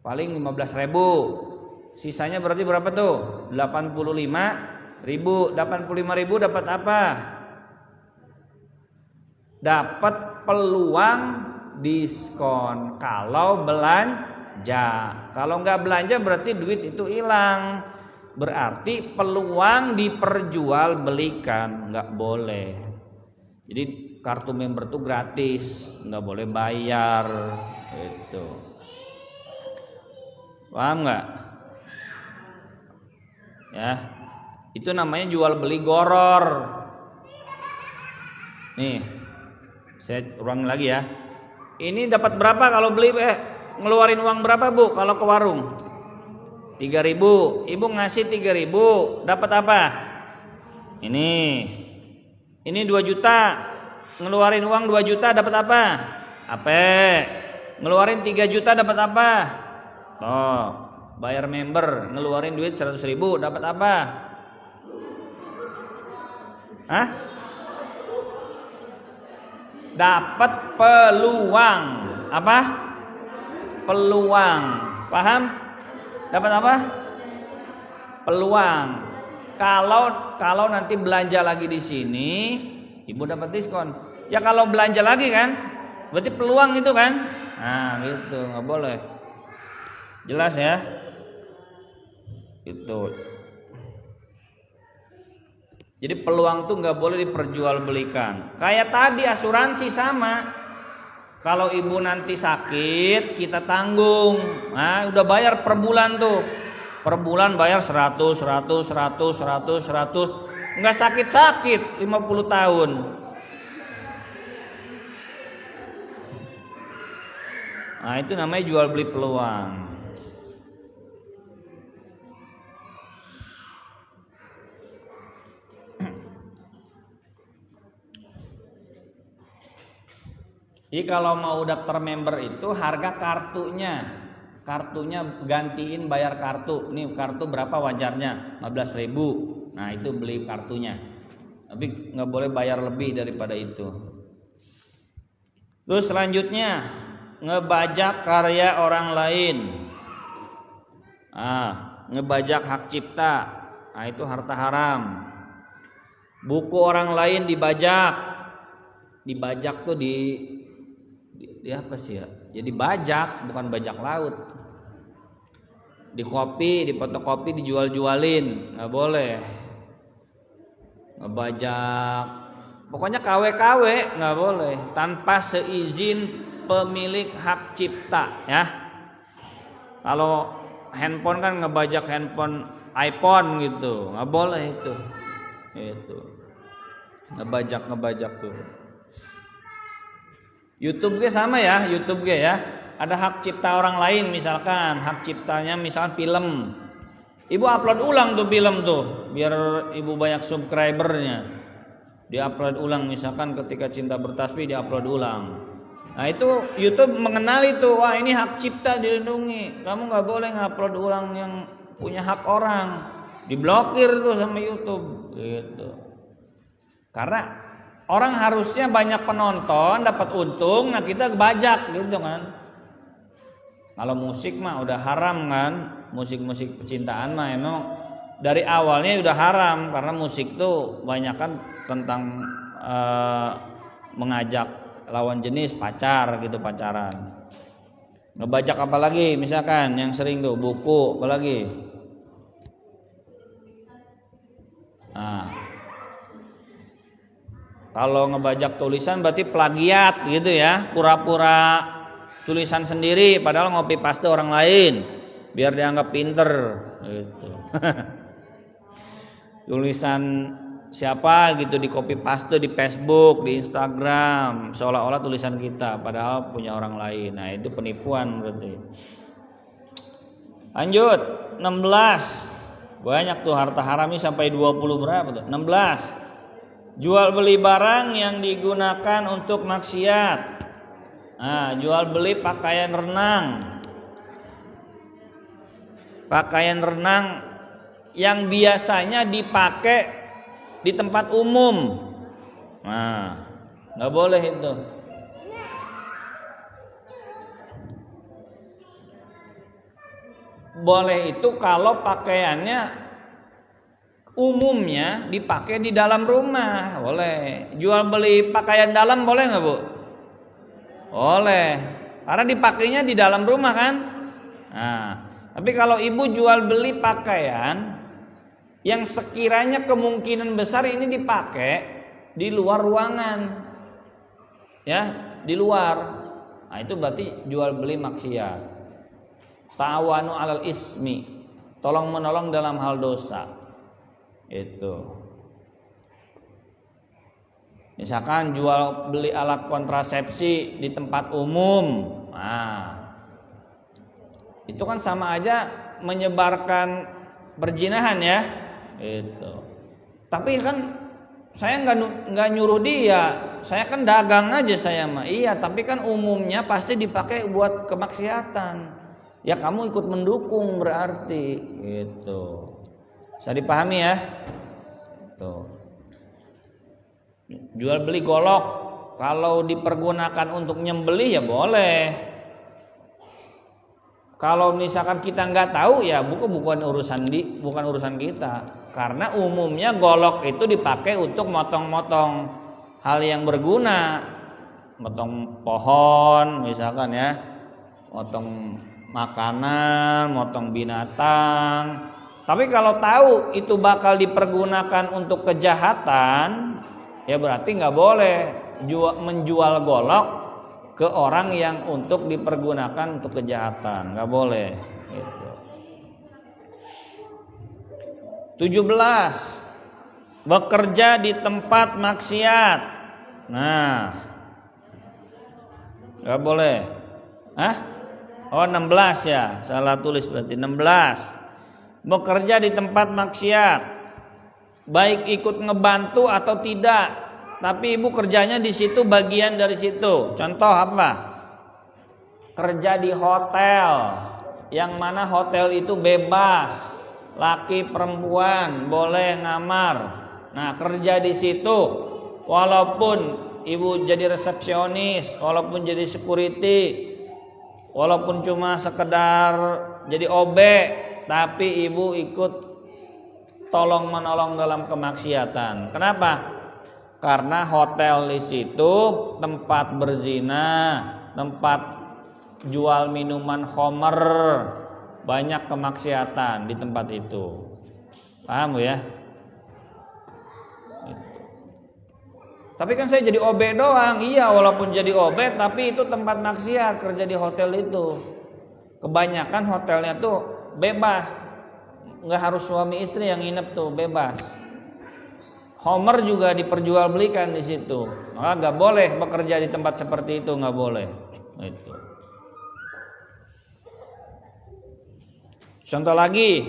Paling 15.000. Sisanya berarti berapa tuh? 85.000. 85.000 dapat apa? Dapat peluang diskon kalau belanja. Kalau nggak belanja berarti duit itu hilang. Berarti peluang diperjualbelikan, nggak boleh. Jadi kartu member itu gratis, nggak boleh bayar. Itu paham nggak? Ya, itu namanya jual beli goror. Nih, saya ulangi lagi ya. Ini dapat berapa kalau beli? Ngeluarin uang berapa bu kalau ke warung? 3.000. Ibu ngasih 3.000, dapat apa? Ini 2 juta. Ngeluarin uang 2 juta dapat apa? Apa? Ngeluarin 3 juta dapat apa? Tuh, bayar member, ngeluarin duit 100.000 dapat apa? Hah? Dapat peluang. Apa? Peluang. Paham? Dapat apa? Peluang. Kalau nanti belanja lagi di sini, ibu dapat diskon. Ya kalau belanja lagi kan, berarti peluang itu kan? Nah, gitu, nggak boleh. Jelas ya? Itu. Jadi peluang tuh nggak boleh diperjualbelikan. Kayak tadi asuransi sama. Kalau ibu nanti sakit, kita tanggung. Nah, udah bayar per bulan tuh. Per bulan bayar 100. Nggak sakit-sakit 50 tahun. Nah, itu namanya jual beli peluang. Jadi kalau mau daftar member itu harga kartunya gantiin bayar kartu. Nih kartu berapa wajarnya? 15.000. Nah itu beli kartunya. Tapi nggak boleh bayar lebih daripada itu. Terus selanjutnya ngebajak karya orang lain. Ngebajak hak cipta. Nah itu harta haram. Buku orang lain dibajak tuh di apa sih ya? Jadi bajak, bukan bajak laut. Di fotokopi dijual-jualin, nggak boleh. Ngebajak, pokoknya KW nggak boleh tanpa seizin pemilik hak cipta ya. Kalau handphone kan ngebajak handphone iPhone gitu, nggak boleh itu. Itu ngebajak tuh. YouTube sama ya, ada hak cipta orang lain, misalkan hak ciptanya misalkan film. Ibu upload ulang tuh film tuh, biar ibu banyak subscribernya. Diupload ulang, misalkan ketika Cinta Bertasbih diupload ulang. Nah itu YouTube mengenali tuh, wah ini hak cipta dilindungi. Kamu nggak boleh ngupload ulang yang punya hak orang. Diblokir tuh sama YouTube, gitu. Karena orang harusnya banyak penonton, dapat untung, nah kita bajak gitu kan. Kalau musik mah udah haram kan, musik-musik percintaan mah emang dari awalnya udah haram karena musik tuh banyak kan tentang mengajak lawan jenis pacar gitu, pacaran. Ngebajak apa lagi misalkan yang sering tuh buku apa lagi? Nah, kalau ngebajak tulisan berarti plagiat gitu ya, pura-pura tulisan sendiri padahal ngopi paste orang lain biar dianggap pinter gitu. Tulisan siapa gitu di copy paste di Facebook, di Instagram, seolah-olah tulisan kita padahal punya orang lain. Nah, itu penipuan berarti. Lanjut, 16. Banyak tuh harta haramnya sampai 20 berapa tuh? 16. Jual beli barang yang digunakan untuk maksiat. Nah, jual beli pakaian renang. Pakaian renang yang biasanya dipakai di tempat umum. Nah, nggak boleh itu. Boleh itu kalau pakaiannya umumnya dipakai di dalam rumah, boleh. Jual beli pakaian dalam boleh nggak, Bu? Boleh, karena dipakainya di dalam rumah kan. Nah, tapi kalau ibu jual beli pakaian yang sekiranya kemungkinan besar ini dipakai di luar ruangan, ya, di luar, nah itu berarti jual beli maksiat. Ta'awanu 'alal ismi, tolong menolong dalam hal dosa. Itu. Misalkan jual beli alat kontrasepsi di tempat umum, nah itu kan sama aja menyebarkan perzinahan ya. Itu. Tapi kan saya nggak nyuruh dia, saya kan dagang aja saya mah. Iya, tapi kan umumnya pasti dipakai buat kemaksiatan. Ya kamu ikut mendukung berarti, gitu. Bisa dipahami ya? Tuh. Jual beli golok, kalau dipergunakan untuk nyembelih ya boleh. Kalau misalkan kita nggak tahu ya bukan urusan kita. Karena umumnya golok itu dipakai untuk motong-motong hal yang berguna, motong pohon misalkan ya, motong makanan, motong binatang. Tapi kalau tahu itu bakal dipergunakan untuk kejahatan, ya berarti nggak boleh menjual golok ke orang yang untuk dipergunakan untuk kejahatan, nggak boleh. Gitu. 17. Bekerja di tempat maksiat. Nah, nggak boleh. Oh 16 ya, salah tulis berarti 16. Bekerja di tempat maksiat, baik ikut ngebantu atau tidak, tapi ibu kerjanya di situ, bagian dari situ. Contoh apa? Kerja di hotel, yang mana hotel itu bebas, laki perempuan boleh ngamar. Nah, kerja di situ, walaupun ibu jadi resepsionis, walaupun jadi security, walaupun cuma sekedar jadi OB, tapi ibu ikut tolong menolong dalam kemaksiatan. Kenapa? Karena hotel di situ tempat berzina, tempat jual minuman khamr, banyak kemaksiatan di tempat itu. Paham Bu ya? Tapi kan saya jadi OB doang. Iya, walaupun jadi OB tapi itu tempat maksiat, kerja di hotel itu. Kebanyakan hotelnya tuh bebas. Nggak harus suami istri yang nginep tuh, bebas. Homer juga diperjualbelikan di situ. Maka nggak boleh bekerja di tempat seperti itu, nggak boleh. Itu. Contoh lagi,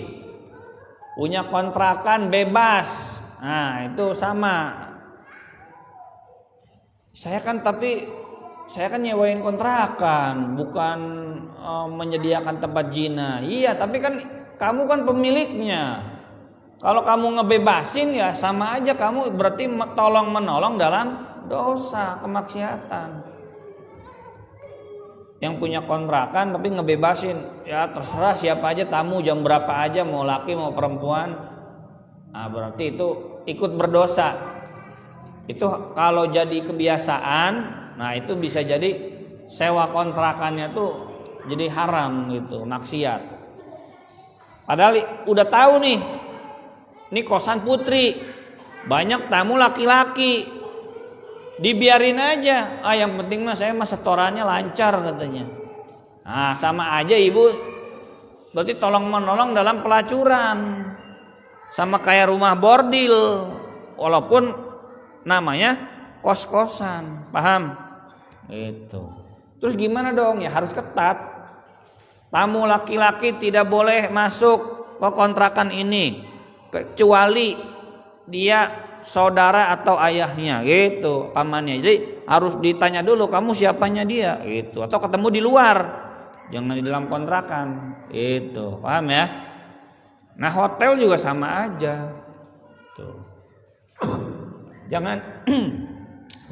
punya kontrakan bebas. Nah itu sama. Saya kan nyewain kontrakan, bukan menyediakan tempat zina. Iya, tapi kan kamu kan pemiliknya. Kalau kamu ngebebasin ya sama aja kamu berarti tolong menolong dalam Dosa, kemaksiatan. Yang punya kontrakan tapi ngebebasin, ya terserah siapa aja tamu jam berapa aja, mau laki mau perempuan. Nah, berarti itu ikut berdosa. Itu kalau jadi kebiasaan, nah itu bisa jadi sewa kontrakannya tuh jadi haram gitu, maksiat. Padahal udah tahu nih, ini kosan putri, banyak tamu laki-laki. Dibiarin aja, yang penting mah saya mah setorannya lancar katanya. Nah sama aja ibu, berarti tolong menolong dalam pelacuran. Sama kayak rumah bordil, walaupun namanya kos-kosan, paham? Itu. Terus gimana dong? Ya harus ketat. Tamu laki-laki tidak boleh masuk ke kontrakan ini kecuali dia saudara atau ayahnya gitu, pamannya. Jadi harus ditanya dulu kamu siapanya dia gitu, atau ketemu di luar, jangan di dalam kontrakan itu, paham ya? Nah hotel juga sama aja tuh.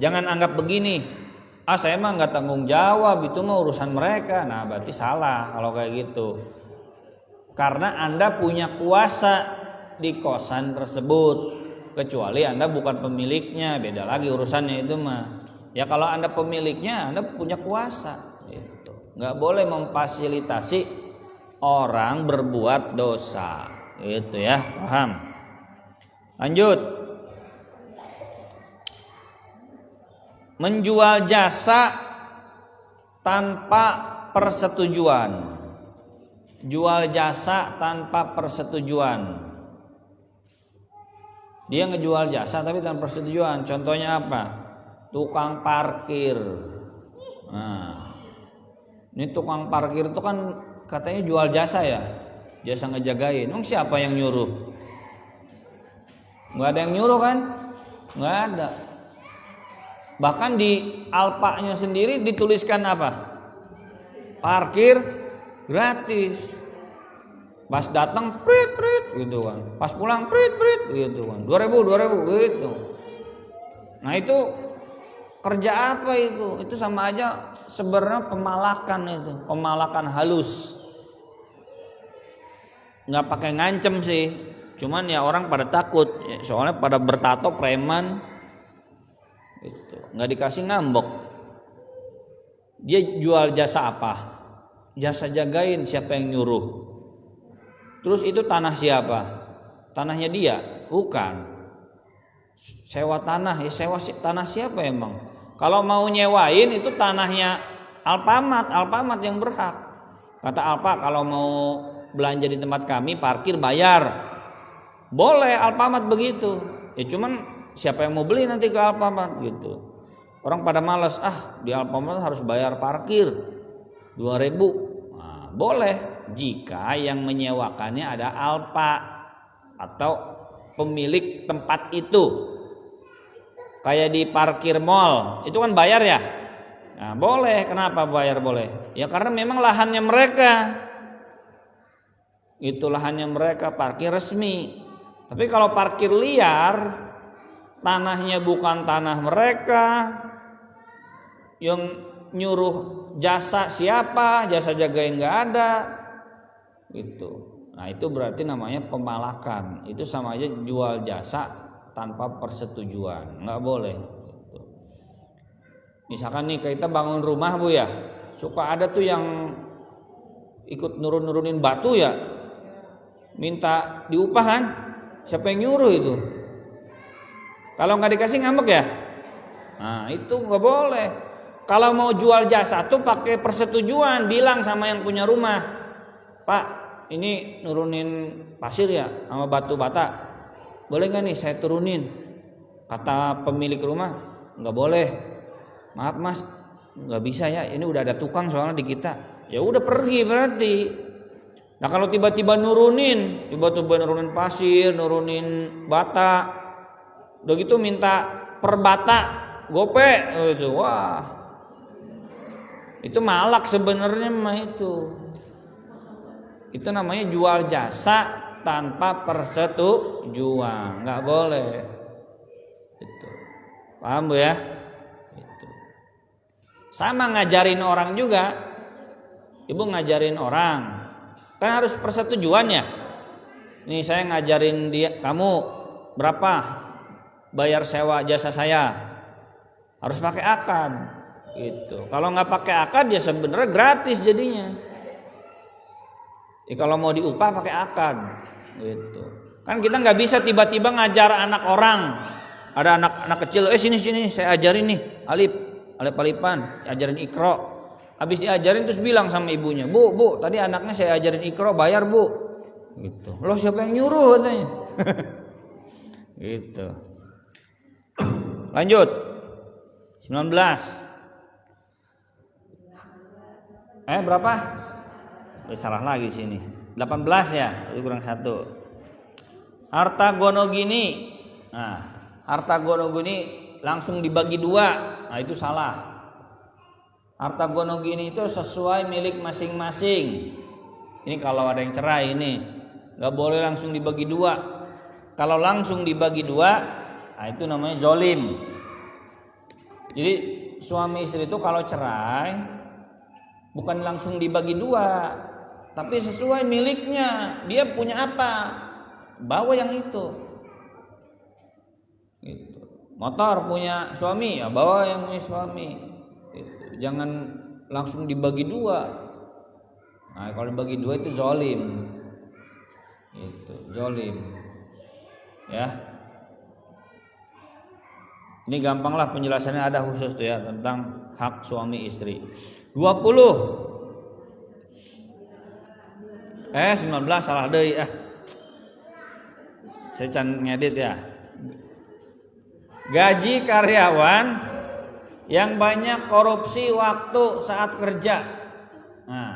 Jangan anggap begini, saya mah nggak tanggung jawab, itu mah urusan mereka. Nah berarti salah kalau kayak gitu, karena Anda punya kuasa di kosan tersebut. Kecuali Anda bukan pemiliknya, beda lagi urusannya itu mah. Ya kalau Anda pemiliknya, Anda punya kuasa. Gitu. Nggak boleh memfasilitasi orang berbuat dosa. Itu ya, paham? Lanjut. Menjual jasa tanpa persetujuan. Jual jasa tanpa persetujuan. Dia ngejual jasa tapi tanpa persetujuan. Contohnya apa? Tukang parkir. Nah, ini tukang parkir itu kan katanya jual jasa ya, jasa ngejagain. Siapa yang nyuruh? Nggak ada yang nyuruh kan? Nggak ada. Bahkan di alpanya sendiri dituliskan apa? Parkir gratis. Pas datang prit gitu kan. Pas pulang prit gitu kan. 2000 gitu. Nah itu kerja apa itu? Itu sama aja sebenarnya pemalakan itu, pemalakan halus. Nggak pakai ngancem sih. Cuman ya orang pada takut, soalnya pada bertato preman. Gitu. Nggak dikasih ngambek. Dia jual jasa apa? Jasa jagain, siapa yang nyuruh? Terus itu tanah siapa? Tanahnya dia? Bukan. Sewa tanah, ya sewa tanah siapa emang? Kalau mau nyewain itu tanahnya Alfamart yang berhak. Kata Alfa kalau mau belanja di tempat kami parkir bayar. Boleh Alfamart begitu. Ya cuman siapa yang mau beli nanti ke Alfamart gitu. Orang pada malas, di Alfamart harus bayar parkir 2.000. Nah, boleh. Jika yang menyewakannya ada Alfa atau pemilik tempat itu. Kayak di parkir mall, itu kan bayar ya? Nah, boleh. Kenapa bayar boleh? Ya karena memang lahannya mereka. Itu lahannya mereka, parkir resmi. Tapi kalau parkir liar, tanahnya bukan tanah mereka, yang nyuruh jasa siapa, jasa jagain nggak ada. Gitu. Nah itu berarti namanya pemalakan. Itu sama aja jual jasa tanpa persetujuan, nggak boleh. Gitu. Misalkan nih kita bangun rumah bu ya, suka ada tuh yang ikut nurunin batu ya, minta diupah kan? Siapa yang nyuruh itu? Kalau nggak dikasih ngambek ya? Nah itu nggak boleh. Kalau mau jual jasa tuh pakai persetujuan, bilang sama yang punya rumah, Pak, ini nurunin pasir ya sama batu bata, boleh nggak nih saya turunin? Kata pemilik rumah, nggak boleh. Maaf mas, nggak bisa ya. Ini udah ada tukang soalnya di kita. Ya udah pergi berarti. Nah kalau tiba-tiba nurunin pasir, nurunin bata, udah gitu minta per bata gope, gitu, wah. Itu malak sebenarnya mah itu. Itu namanya jual jasa tanpa persetujuan, nggak boleh. Itu. Paham bu ya? Sama ngajarin orang juga. Ibu ngajarin orang, kan harus persetujuan ya. Nih saya ngajarin dia, kamu berapa bayar sewa jasa saya? Harus pakai akad. Gitu. Kalau nggak pakai akad ya sebenarnya gratis jadinya. Kalau mau diupah pakai akad. Gitu. Kan kita nggak bisa tiba-tiba ngajar anak orang. Ada anak kecil, sini saya ajarin nih alif-alifan, ajarin Iqra. Habis diajarin terus bilang sama ibunya, Bu, tadi anaknya saya ajarin Iqra, bayar Bu. Gitu. Loh siapa yang nyuruh katanya? Gitu. Lanjut. 19. Berapa? Salah lagi sini. 18 ya, itu kurang 1. Harta gonogini. Nah, harta gonogini langsung dibagi 2. Nah, itu salah. Harta gonogini itu sesuai milik masing-masing. Ini kalau ada yang cerai ini, nggak boleh langsung dibagi 2. Kalau langsung dibagi 2, nah itu namanya zolim. Jadi suami istri itu kalau cerai bukan langsung dibagi 2, tapi sesuai miliknya. Dia punya apa, bawa yang itu. Gitu. Motor punya suami, ya bawa yang punya suami. Gitu. Jangan langsung dibagi 2. Nah, kalau dibagi 2 itu zolim. Itu zolim. Ya. Ini gampang lah penjelasannya, ada khusus tuh ya tentang hak suami istri. 20. 19 salah deui Saya can ngedit ya. Gaji karyawan yang banyak korupsi waktu saat kerja. Nah,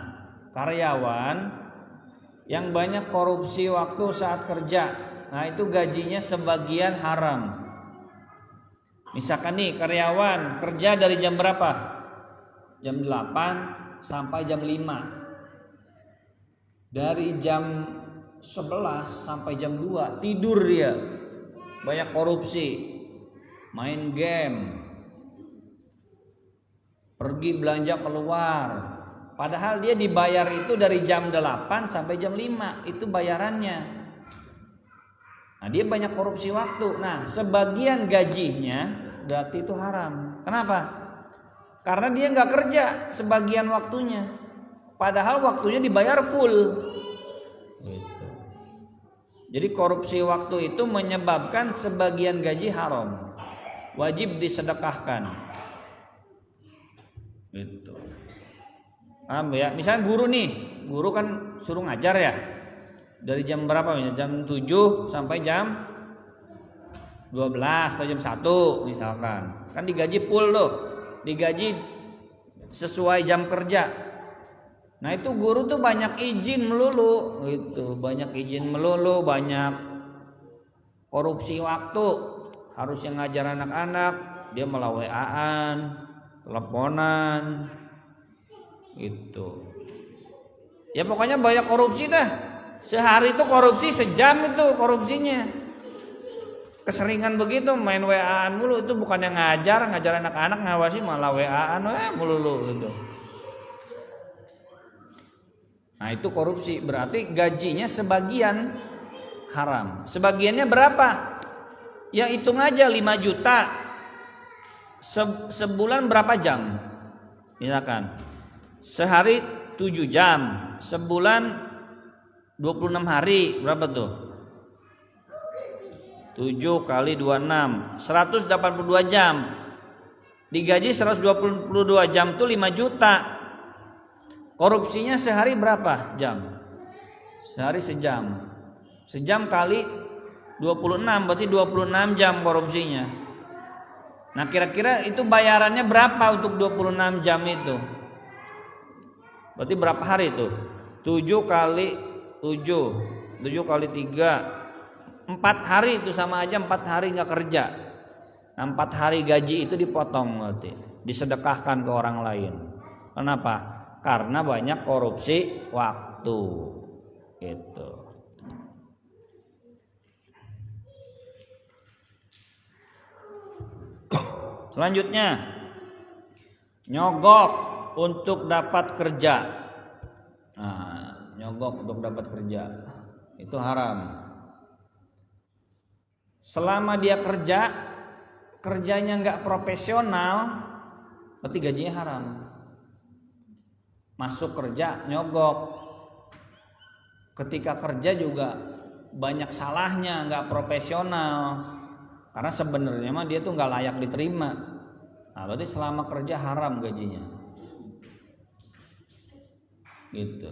karyawan yang banyak korupsi waktu saat kerja. Nah, itu gajinya sebagian haram. Misalkan nih karyawan kerja dari jam berapa? Jam 8 sampai jam 5. Dari jam 11 sampai jam 2 tidur dia. Banyak korupsi. Main game. Pergi belanja keluar. Padahal dia dibayar itu dari jam 8 sampai jam 5. Itu bayarannya. Nah, dia banyak korupsi waktu. Nah, sebagian gajinya berarti itu haram. Kenapa? Karena dia nggak kerja sebagian waktunya. Padahal waktunya dibayar full. Gitu. Jadi korupsi waktu itu menyebabkan sebagian gaji haram. Wajib disedekahkan. Gitu. Paham ya? Misalnya guru nih, guru kan suruh ngajar ya. Dari jam berapa? Jam 7 sampai jam 12 atau jam 1 misalkan. Kan digaji full tuh. Digaji sesuai jam kerja. Nah, itu guru tuh banyak izin melulu gitu. Banyak izin melulu, banyak korupsi waktu. Harus yang ngajar anak-anak, dia malah WA-an, teleponan gitu. Ya pokoknya banyak korupsi dah. Sehari itu korupsi sejam itu korupsinya. Keseringan begitu main WA-an mulu, itu bukan yang ngajar anak-anak, ngawasi malah WA-an mulu gitu. Nah, itu korupsi, berarti gajinya sebagian haram. Sebagiannya berapa? Ya hitung aja 5 juta. Sebulan berapa jam? Misalkan sehari 7 jam, sebulan 26 hari, berapa tuh? 7 kali 26, 182 jam. Digaji 122 jam tuh 5 juta. Korupsinya sehari berapa jam? Sehari sejam. Sejam kali 26 berarti 26 jam korupsinya. Nah, kira-kira itu bayarannya berapa untuk 26 jam itu? Berarti berapa hari itu? 7 kali 7 kali 3, 4 hari itu sama aja 4 hari gak kerja. Nah, 4 hari gaji itu dipotong berarti, disedekahkan ke orang lain. Kenapa? Karena banyak korupsi waktu gitu. Selanjutnya nyogok untuk dapat kerja. Nah, nyogok untuk dapat kerja itu haram. Selama dia kerjanya nggak profesional, berarti gajinya haram. Masuk kerja nyogok, ketika kerja juga banyak salahnya, nggak profesional. Karena sebenarnya mah dia tuh nggak layak diterima. Nah, berarti selama kerja haram gajinya. Gitu.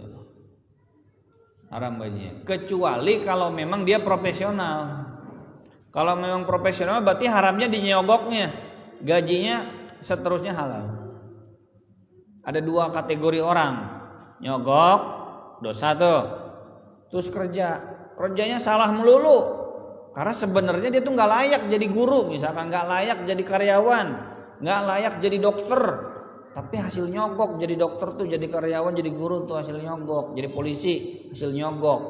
Haram gajinya. Kecuali kalau memang dia profesional. Kalau memang profesional berarti haramnya di nyogoknya. Gajinya seterusnya halal. Ada 2 kategori orang. Nyogok dosa tuh. Terus kerjanya salah melulu. Karena sebenarnya dia tuh nggak layak jadi guru, misalkan nggak layak jadi karyawan, nggak layak jadi dokter. Tapi hasil nyogok jadi dokter tuh, jadi karyawan, jadi guru tuh hasil nyogok, jadi polisi hasil nyogok.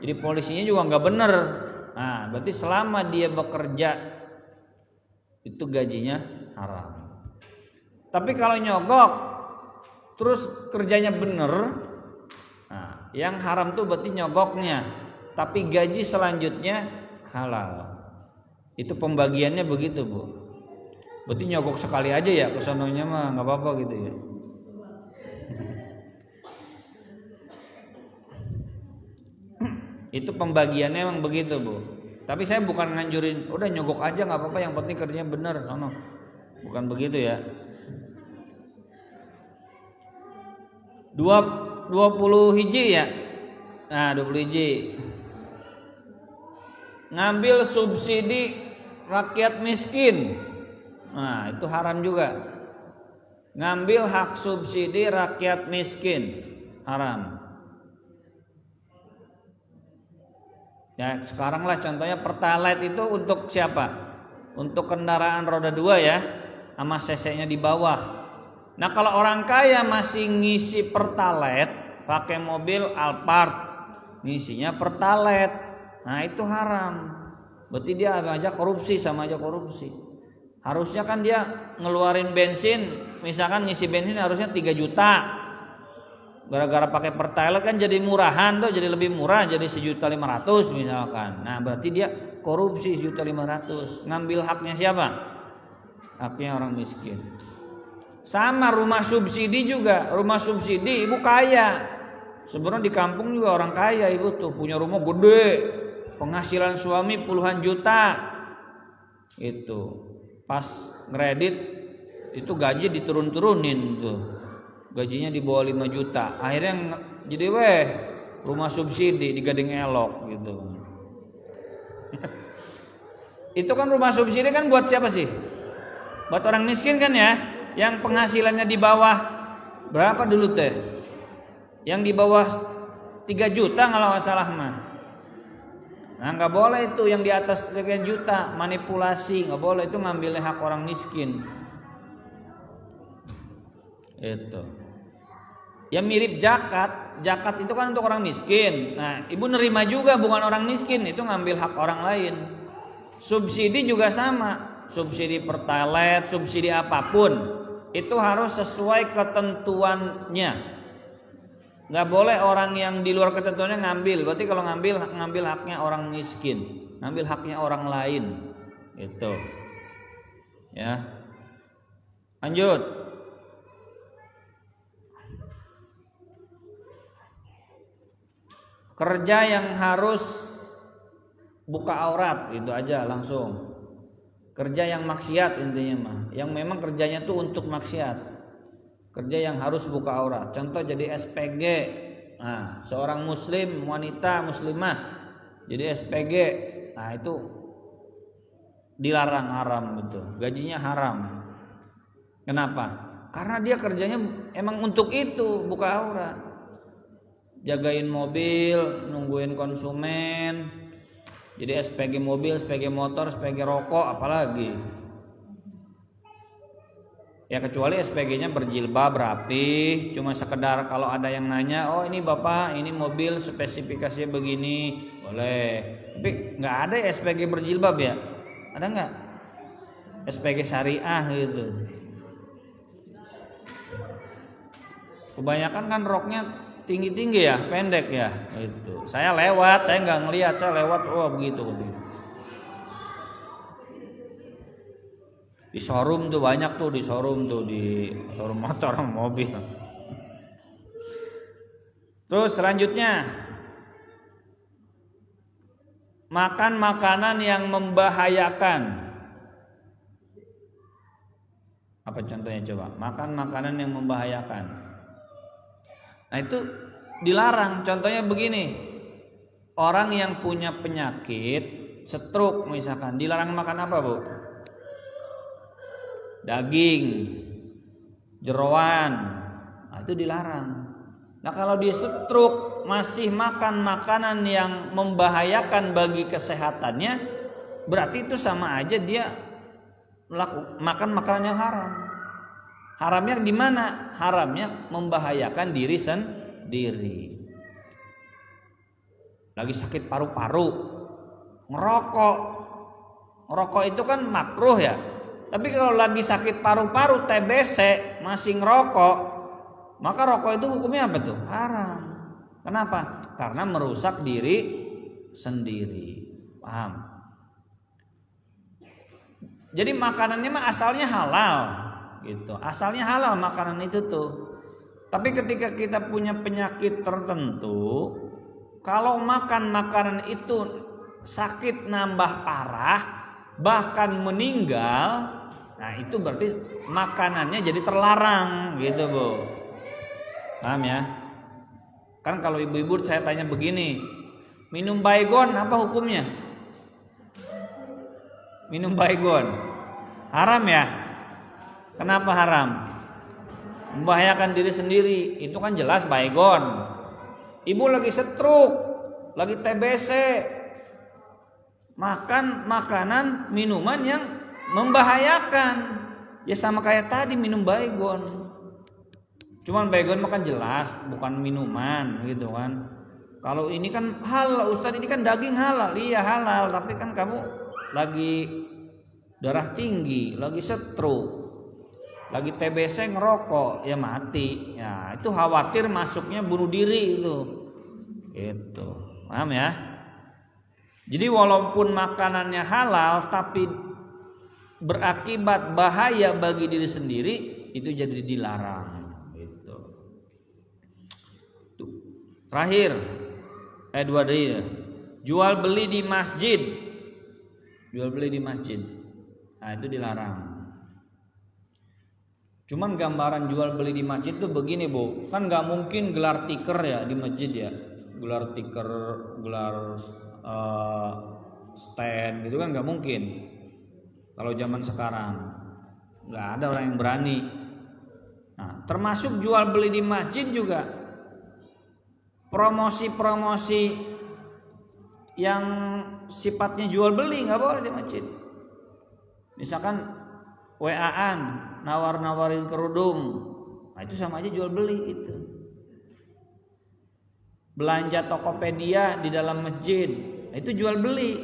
Jadi polisinya juga nggak bener. Nah, berarti selama dia bekerja itu gajinya haram. Tapi kalau nyogok terus kerjanya bener, nah, yang haram tuh berarti nyogoknya. Tapi gaji selanjutnya halal. Itu pembagiannya begitu, Bu. Berarti nyogok sekali aja ya, kesononya mah nggak apa-apa gitu ya. Itu pembagiannya emang begitu, Bu. Tapi saya bukan nganjurin udah nyogok aja nggak apa-apa, yang penting kerjanya bener, sono. Bukan begitu ya. 20 hiji ya. Nah, 20 hiji. Ngambil subsidi rakyat miskin. Nah, itu haram juga. Ngambil hak subsidi rakyat miskin haram. Ya, sekarang lah contohnya Pertalite itu untuk siapa? Untuk kendaraan roda 2 ya, sama cc-nya di bawah. Nah, kalau orang kaya masih ngisi Pertalite, pakai mobil Alphard, ngisinya Pertalite. Nah, itu haram. Berarti dia aja korupsi, sama aja korupsi. Harusnya kan dia ngeluarin bensin, misalkan ngisi bensin harusnya 3 juta. Gara-gara pakai Pertalite kan jadi murahan tuh, jadi lebih murah, jadi 1.500.000 misalkan. Nah, berarti dia korupsi 1.500.000. Ngambil haknya siapa? Haknya orang miskin. Sama rumah subsidi juga. Rumah subsidi ibu kaya. Sebenarnya di kampung juga orang kaya ibu tuh, punya rumah gede. Penghasilan suami puluhan juta. Itu. Pas kredit itu gaji diturun-turunin tuh. Gajinya di bawah 5 juta. Akhirnya jadi rumah subsidi di Gading Elok gitu. Itu kan rumah subsidi kan buat siapa sih? Buat orang miskin kan ya, yang penghasilannya di bawah berapa dulu teh? Yang di bawah 3 juta kalau nggak salah mah. Nah, nggak boleh itu yang di atas 3 juta, manipulasi, nggak boleh, itu ngambilnya hak orang miskin. Itu. Ya mirip zakat itu kan untuk orang miskin. Nah, ibu nerima juga bukan orang miskin, itu ngambil hak orang lain. Subsidi juga sama, subsidi Pertalite, subsidi apapun, itu harus sesuai ketentuannya. Nggak boleh orang yang di luar ketentuannya ngambil. Berarti kalau ngambil haknya orang miskin, ngambil haknya orang lain. Itu. Ya. Lanjut. Kerja yang harus buka aurat, itu aja langsung. Kerja yang maksiat intinya mah, yang memang kerjanya tuh untuk maksiat. Kerja yang harus buka aurat. Contoh jadi SPG. Nah, seorang muslim, wanita muslimah jadi SPG. Nah, itu dilarang, haram betul. Gajinya haram. Kenapa? Karena dia kerjanya emang untuk itu, buka aurat. Jagain mobil, nungguin konsumen. Jadi SPG mobil, SPG motor, SPG rokok, apalagi. Ya kecuali SPG-nya berjilbab rapi, cuma sekedar kalau ada yang nanya, oh ini bapak, ini mobil spesifikasinya begini, boleh. Tapi nggak ada SPG berjilbab ya? Ada nggak? SPG syariah gitu. Kebanyakan kan roknya tinggi-tinggi ya, pendek ya. Itu. Saya lewat, saya nggak ngelihat, saya lewat, oh begitu. Di showroom tuh banyak tuh, di showroom motor, mobil. Terus selanjutnya, makan makanan yang membahayakan. Apa contohnya coba? Makan makanan yang membahayakan. Nah itu dilarang. Contohnya begini, orang yang punya penyakit stroke misalkan, dilarang makan apa Bu? Daging, jeroan, nah, itu dilarang. Nah kalau dia stroke masih makan makanan yang membahayakan bagi kesehatannya, berarti itu sama aja dia makan makanan yang haram. Haramnya di mana? Haramnya membahayakan diri sendiri. Lagi sakit paru-paru, ngerokok itu kan makruh ya. Tapi kalau lagi sakit paru-paru TBC masih ngerokok, maka rokok itu hukumnya apa tuh? Haram. Kenapa? Karena merusak diri sendiri. Paham? Jadi makanannya mah asalnya halal gitu. Asalnya halal makanan itu tuh. Tapi ketika kita punya penyakit tertentu, kalau makan makanan itu sakit nambah parah, bahkan meninggal, nah itu berarti makanannya jadi terlarang gitu Bu. Paham ya? Kan kalau ibu-ibu saya tanya begini, minum baygon apa hukumnya? Minum baygon haram ya? Kenapa haram? Membahayakan diri sendiri. Itu kan jelas baygon. Ibu lagi stroke, lagi TBC, makan makanan minuman yang membahayakan. Ya sama kayak tadi minum baygon. Cuman baygon makan jelas bukan minuman gitu kan. Kalau ini kan halal, Ustadz, ini kan daging halal. Iya halal, tapi kan kamu lagi darah tinggi, lagi stroke, lagi TBC ngerokok, ya mati. Ya itu khawatir masuknya bunuh diri itu. Gitu. Paham ya? Jadi walaupun makanannya halal tapi berakibat bahaya bagi diri sendiri, itu jadi dilarang gitu. Tuh. Terakhir, dua deui. Jual beli di masjid. Jual beli di masjid. Nah, itu dilarang. Cuman gambaran jual beli di masjid tuh begini, Bu. Kan nggak mungkin gelar tikar ya di masjid ya. Gelar tikar, gelar stand gitu kan nggak mungkin. Kalau zaman sekarang nggak ada orang yang berani. Nah, termasuk jual beli di masjid juga promosi-promosi yang sifatnya jual beli nggak boleh di masjid. Misalkan WA-an nawar-nawarin kerudung, nah itu sama aja jual beli itu. Belanja Tokopedia di dalam masjid, nah itu jual beli.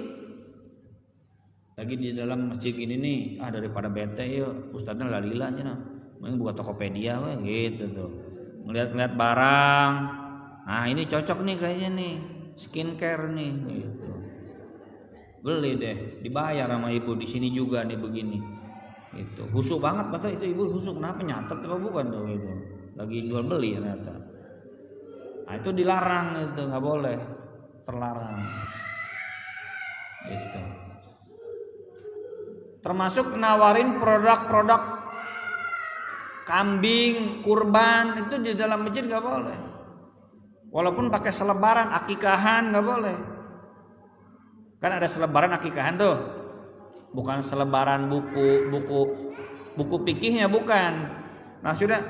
Lagi di dalam masjid ini nih, daripada bete yuk, ustadznya lalila aja nah, mending buka Tokopedia weh gitu tuh. Ngeliat-ngeliat barang, nah ini cocok nih kayaknya nih, skincare nih gitu. Beli deh, dibayar sama ibu di sini juga nih begini. Itu husuk banget, masa itu ibu husuk, kenapa nyatet apa bukan tuh gitu. Lagi jual beli ternyata. Nah itu dilarang, itu nggak boleh, terlarang. Gitu. Termasuk nawarin produk-produk kambing, kurban itu di dalam masjid nggak boleh. Walaupun pakai selebaran akikahan nggak boleh. Kan ada selebaran akikahan tuh, bukan selebaran buku fikihnya bukan. Nah sudah,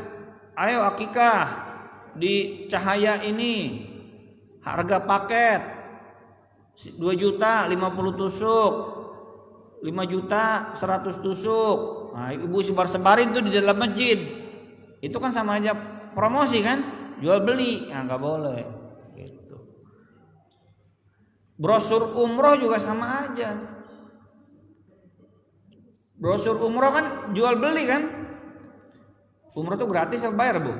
ayo akikah di Cahaya ini harga paket 2 juta 50 tusuk, 5 juta 100 tusuk. Nah ibu sebar-sebarin tuh di dalam masjid. Itu kan sama aja promosi kan, jual beli, nggak boleh. Brosur umroh juga sama aja. Brosur umroh kan jual beli kan. Umroh tuh gratis apa bayar Bu?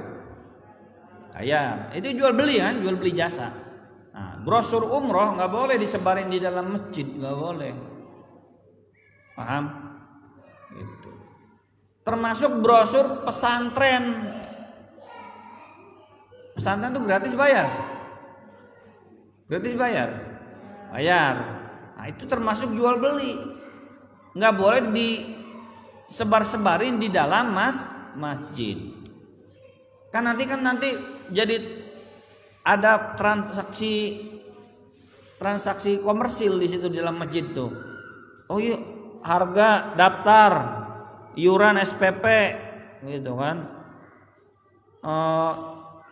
bayar. Itu jual beli kan, jual beli jasa. Nah, brosur umroh nggak boleh disebarin di dalam masjid, nggak boleh. Paham? Gitu. Termasuk brosur pesantren. Pesantren itu gratis bayar. Gratis bayar. Bayar. Nah, itu termasuk jual beli. Nggak boleh disebar-sebarin di dalam masjid. Kan nanti jadi ada transaksi komersil di situ di dalam masjid tuh. Oh iya, harga daftar iuran SPP gitu kan,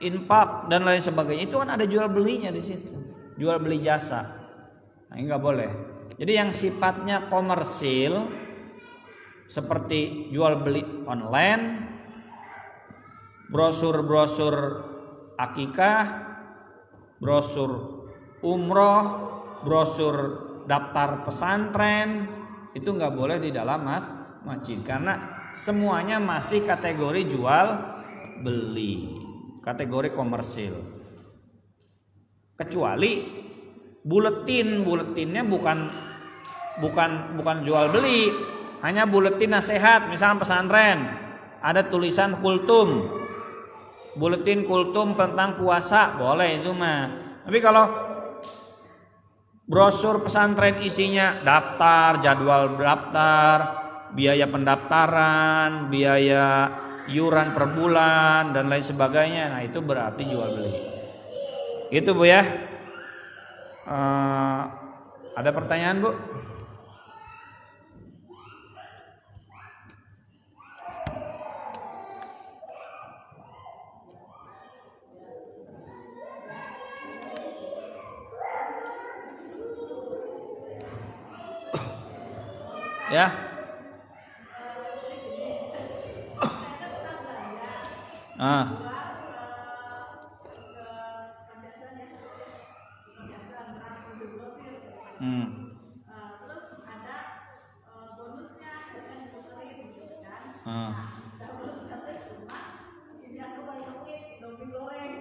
infak dan lain sebagainya, itu kan ada jual belinya di situ, jual beli jasa. Nah, ini nggak boleh. Jadi yang sifatnya komersil seperti jual beli online, brosur akikah, brosur umroh, brosur daftar pesantren, itu nggak boleh di dalam masjid karena semuanya masih kategori jual beli, kategori komersil. Kecuali buletinnya bukan jual beli, hanya buletin nasihat, misalnya pesantren ada tulisan kultum, buletin kultum tentang puasa, boleh itu mah. Tapi kalau brosur pesantren isinya daftar, jadwal daftar, biaya pendaftaran, biaya iuran per bulan dan lain sebagainya, nah itu berarti jual beli. Itu Bu ya. Ada pertanyaan Bu? Ya. Terus ada bonusnya dengan diputerin gitu kan. Terus katanya cuma ini aku balik-balik Indomie goreng.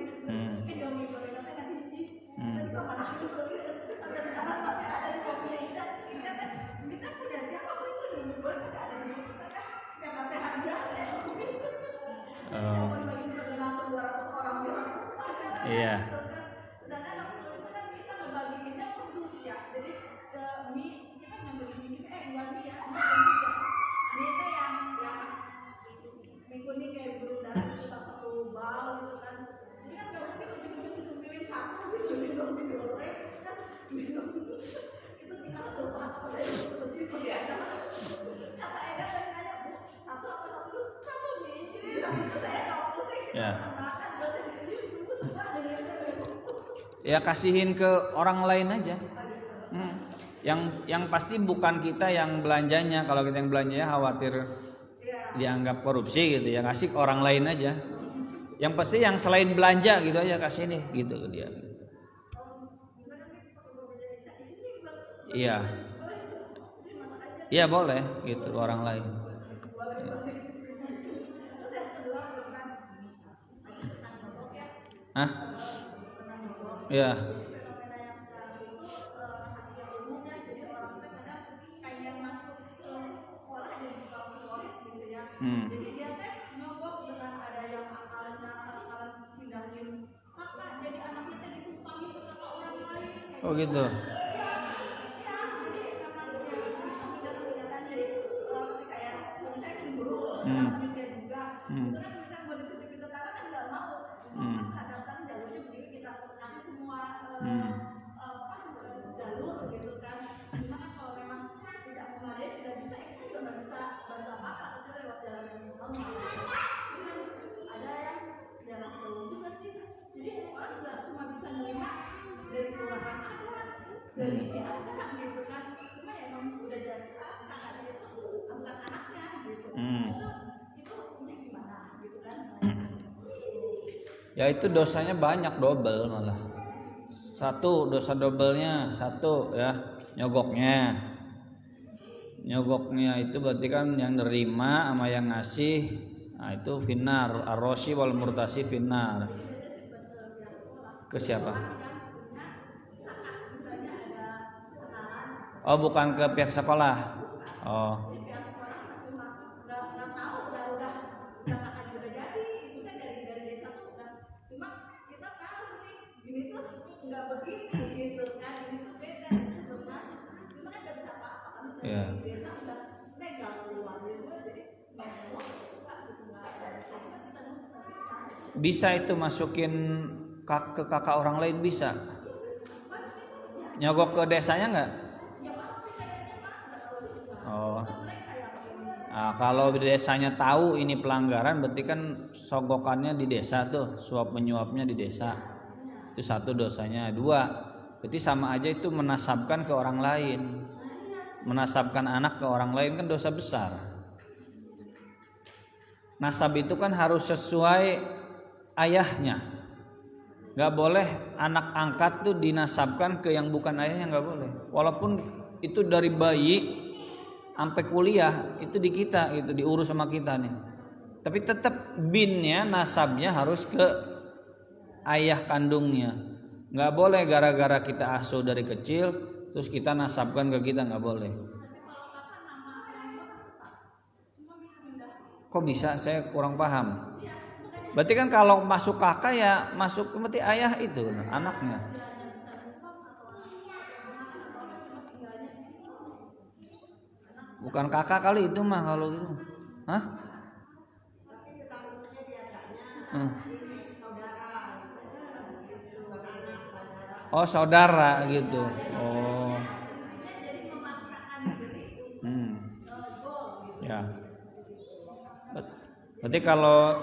Indomie goreng apa yang ini? Tapi kapan aku sampai sekarang masih ada di kopi Ica kan. Kita punya siapa tuh itu Indomie goreng masih ada di sana. Kata sehat biasa ya. Bagi perkenalan 200 orang bilang. Iya. Sedangkan waktu itu kan kita ngebagiinnya produs ya. Jadi mie kita ngambil mie enggak mie ya, mie itu yang mie kuning kayak biru darah kita satu bal gitu kan. Ini kan nggak mungkin ujung-ujung disumpilin satu gitu minum goreng kan minum itu kita lupa apa saya itu ada kata Eda tadi nanya satu apa satu mie ini tapi itu saya nggak pusing makan buat ini semua Ya kasihin ke orang lain aja. Yang pasti bukan kita yang belanjanya. Kalau kita yang belanjanya khawatir dianggap korupsi gitu ya, kasih ke orang lain aja. Yang pasti yang selain belanja gitu aja kasih nih gitu ke dia. Iya. Iya boleh gitu ke orang lain. Hah? Iya. Jadi dia teh nyogok dengan ada yang akalan pindahin kakak jadi anaknya teh ditumpangin ke kakak orang lain. Oh gitu. Ya, jadi memang dia pindah-pindahan jadi kayak saya cemburu sama dia juga. Itu kan kita buat dipindah tangan kan nggak mau. Kadang-kadang jalurnya begini kita kasih semua jalur gitu kan. Cuma kan kalau memang tidak memadai tidak bisa itu juga nggak bisa bantu apa-apa. Ada yang jalan jauh juga sih, jadi orang nggak cuma bisa nerima dari kelurahan dari acara gitu kan, cuma ya emang udah jadi kakaknya itu bukan anaknya gitu, itu punya gimana gitu kan? Ya itu dosanya banyak double malah. Satu dosa doublenya satu ya nyogoknya itu berarti kan yang nerima sama yang ngasih, nah itu finnar, ar-roshi wal murtasi finnar. Ke siapa? Misalnya ada kenalan, Oh, bukan ke pihak sekolah. Oh. di pihak sekolah cuma nggak tahu udah kakak juga udah jadi, bisa dari desa tuh udah, cuma kita tahu nih gini tuh nggak begini gitu kan, ini tuh beda, itu belum masuk, cuma kan nggak bisa apa-apa kan udah Iya. di desa udah legal keluar jadi nggak mau suka gitu nggak ada, kita nunggu tapi kan. Bisa itu masukin ke kakak orang lain bisa. Nyogok ke desanya nggak? Oh. Nah, kalau di desanya tahu ini pelanggaran, berarti kan sogokannya di desa tuh, suap menyuapnya di desa. Itu satu dosanya. Dua, berarti sama aja itu menasabkan ke orang lain. Menasabkan anak ke orang lain kan dosa besar. Nasab itu kan harus sesuai ayahnya. Gak boleh anak angkat tuh dinasabkan ke yang bukan ayahnya, gak boleh. Walaupun itu dari bayi sampai kuliah itu di kita, itu diurus sama kita nih. Tapi tetap binnya, nasabnya harus ke ayah kandungnya. Gak boleh gara-gara kita asuh dari kecil terus kita nasabkan ke kita, gak boleh. Kok bisa? Saya kurang paham. Berarti kan kalau masuk kakak ya masuk berarti ayah itu anaknya. Bukan kakak kali itu mah kalau itu. Hah? Oh, saudara gitu. Oh. Ya. Berarti kalau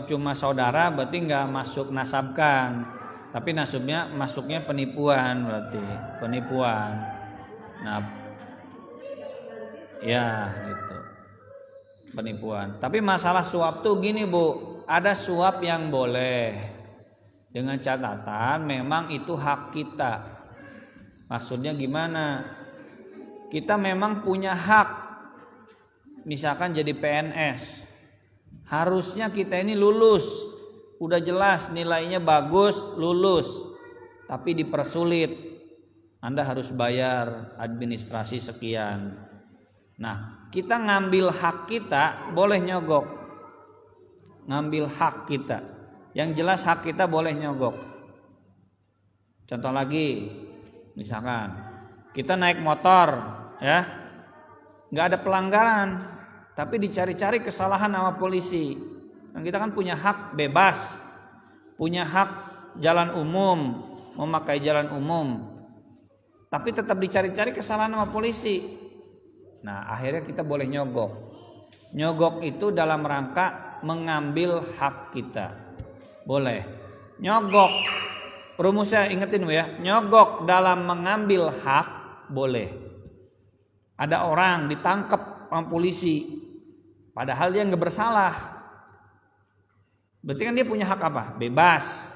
cuma saudara berarti nggak masuk nasabkan, tapi masuknya penipuan, berarti penipuan. Nah, ya gitu, penipuan. Tapi masalah suap tuh gini Bu, ada suap yang boleh dengan catatan memang itu hak kita. Maksudnya gimana? Kita memang punya hak, misalkan jadi PNS. Harusnya kita ini lulus, udah jelas nilainya bagus, lulus, tapi dipersulit. Anda harus bayar administrasi sekian. Nah, kita ngambil hak kita boleh nyogok. Ngambil hak kita. Yang jelas hak kita boleh nyogok. Contoh lagi, misalkan kita naik motor, ya, nggak ada pelanggaran. Tapi dicari-cari kesalahan sama polisi. Dan kita kan punya hak bebas, punya hak jalan umum, memakai jalan umum. Tapi tetap dicari-cari kesalahan sama polisi. Nah, akhirnya kita boleh nyogok. Nyogok itu dalam rangka mengambil hak kita. Boleh. Nyogok, rumusnya ingetin ya. Nyogok dalam mengambil hak boleh. Ada orang ditangkap sama polisi. Padahal dia nggak bersalah. Berarti kan dia punya hak apa? Bebas.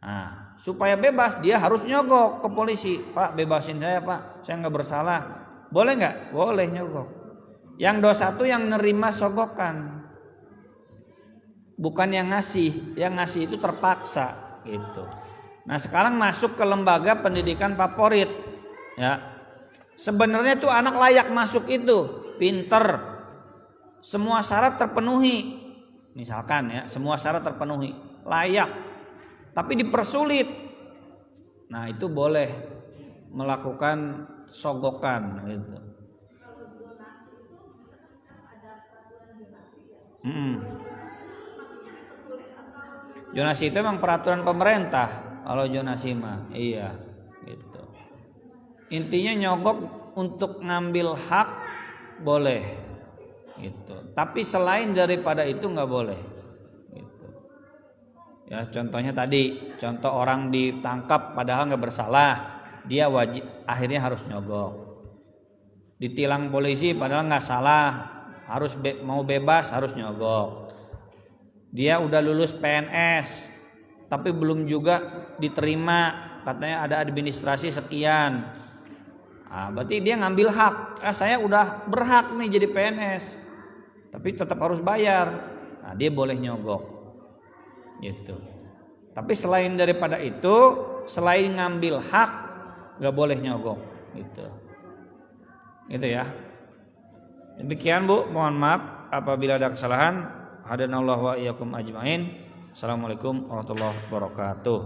Nah, supaya bebas dia harus nyogok ke polisi. Pak, bebasin saya Pak, saya nggak bersalah. Boleh nggak? Boleh nyogok. Yang dosa tuh yang nerima sogokan, bukan yang ngasih. Yang ngasih itu terpaksa gitu. Nah, sekarang masuk ke lembaga pendidikan favorit. Ya, sebenarnya tuh anak layak masuk itu, pinter. Semua syarat terpenuhi, misalkan ya, semua syarat terpenuhi, layak, tapi dipersulit. Nah, itu boleh melakukan sogokan gitu. Zonasi itu memang peraturan pemerintah. Kalau zonasi mah, iya, gitu. Intinya nyogok untuk ngambil hak boleh. Gitu. Tapi selain daripada itu nggak boleh. Gitu. Ya, contohnya tadi, contoh orang ditangkap padahal nggak bersalah, dia wajib akhirnya harus nyogok. Ditilang polisi padahal nggak salah, harus mau bebas harus nyogok. Dia udah lulus PNS, tapi belum juga diterima, katanya ada administrasi sekian. Nah, berarti dia ngambil hak. Saya udah berhak nih jadi PNS, tapi tetap harus bayar. Nah, dia boleh nyogok gitu. Tapi selain daripada itu, selain ngambil hak, nggak boleh nyogok, gitu. Gitu ya. Demikian Bu, mohon maaf apabila ada kesalahan. Hadanallahu wa iyyakum ajmain. Assalamualaikum warahmatullahi wabarakatuh.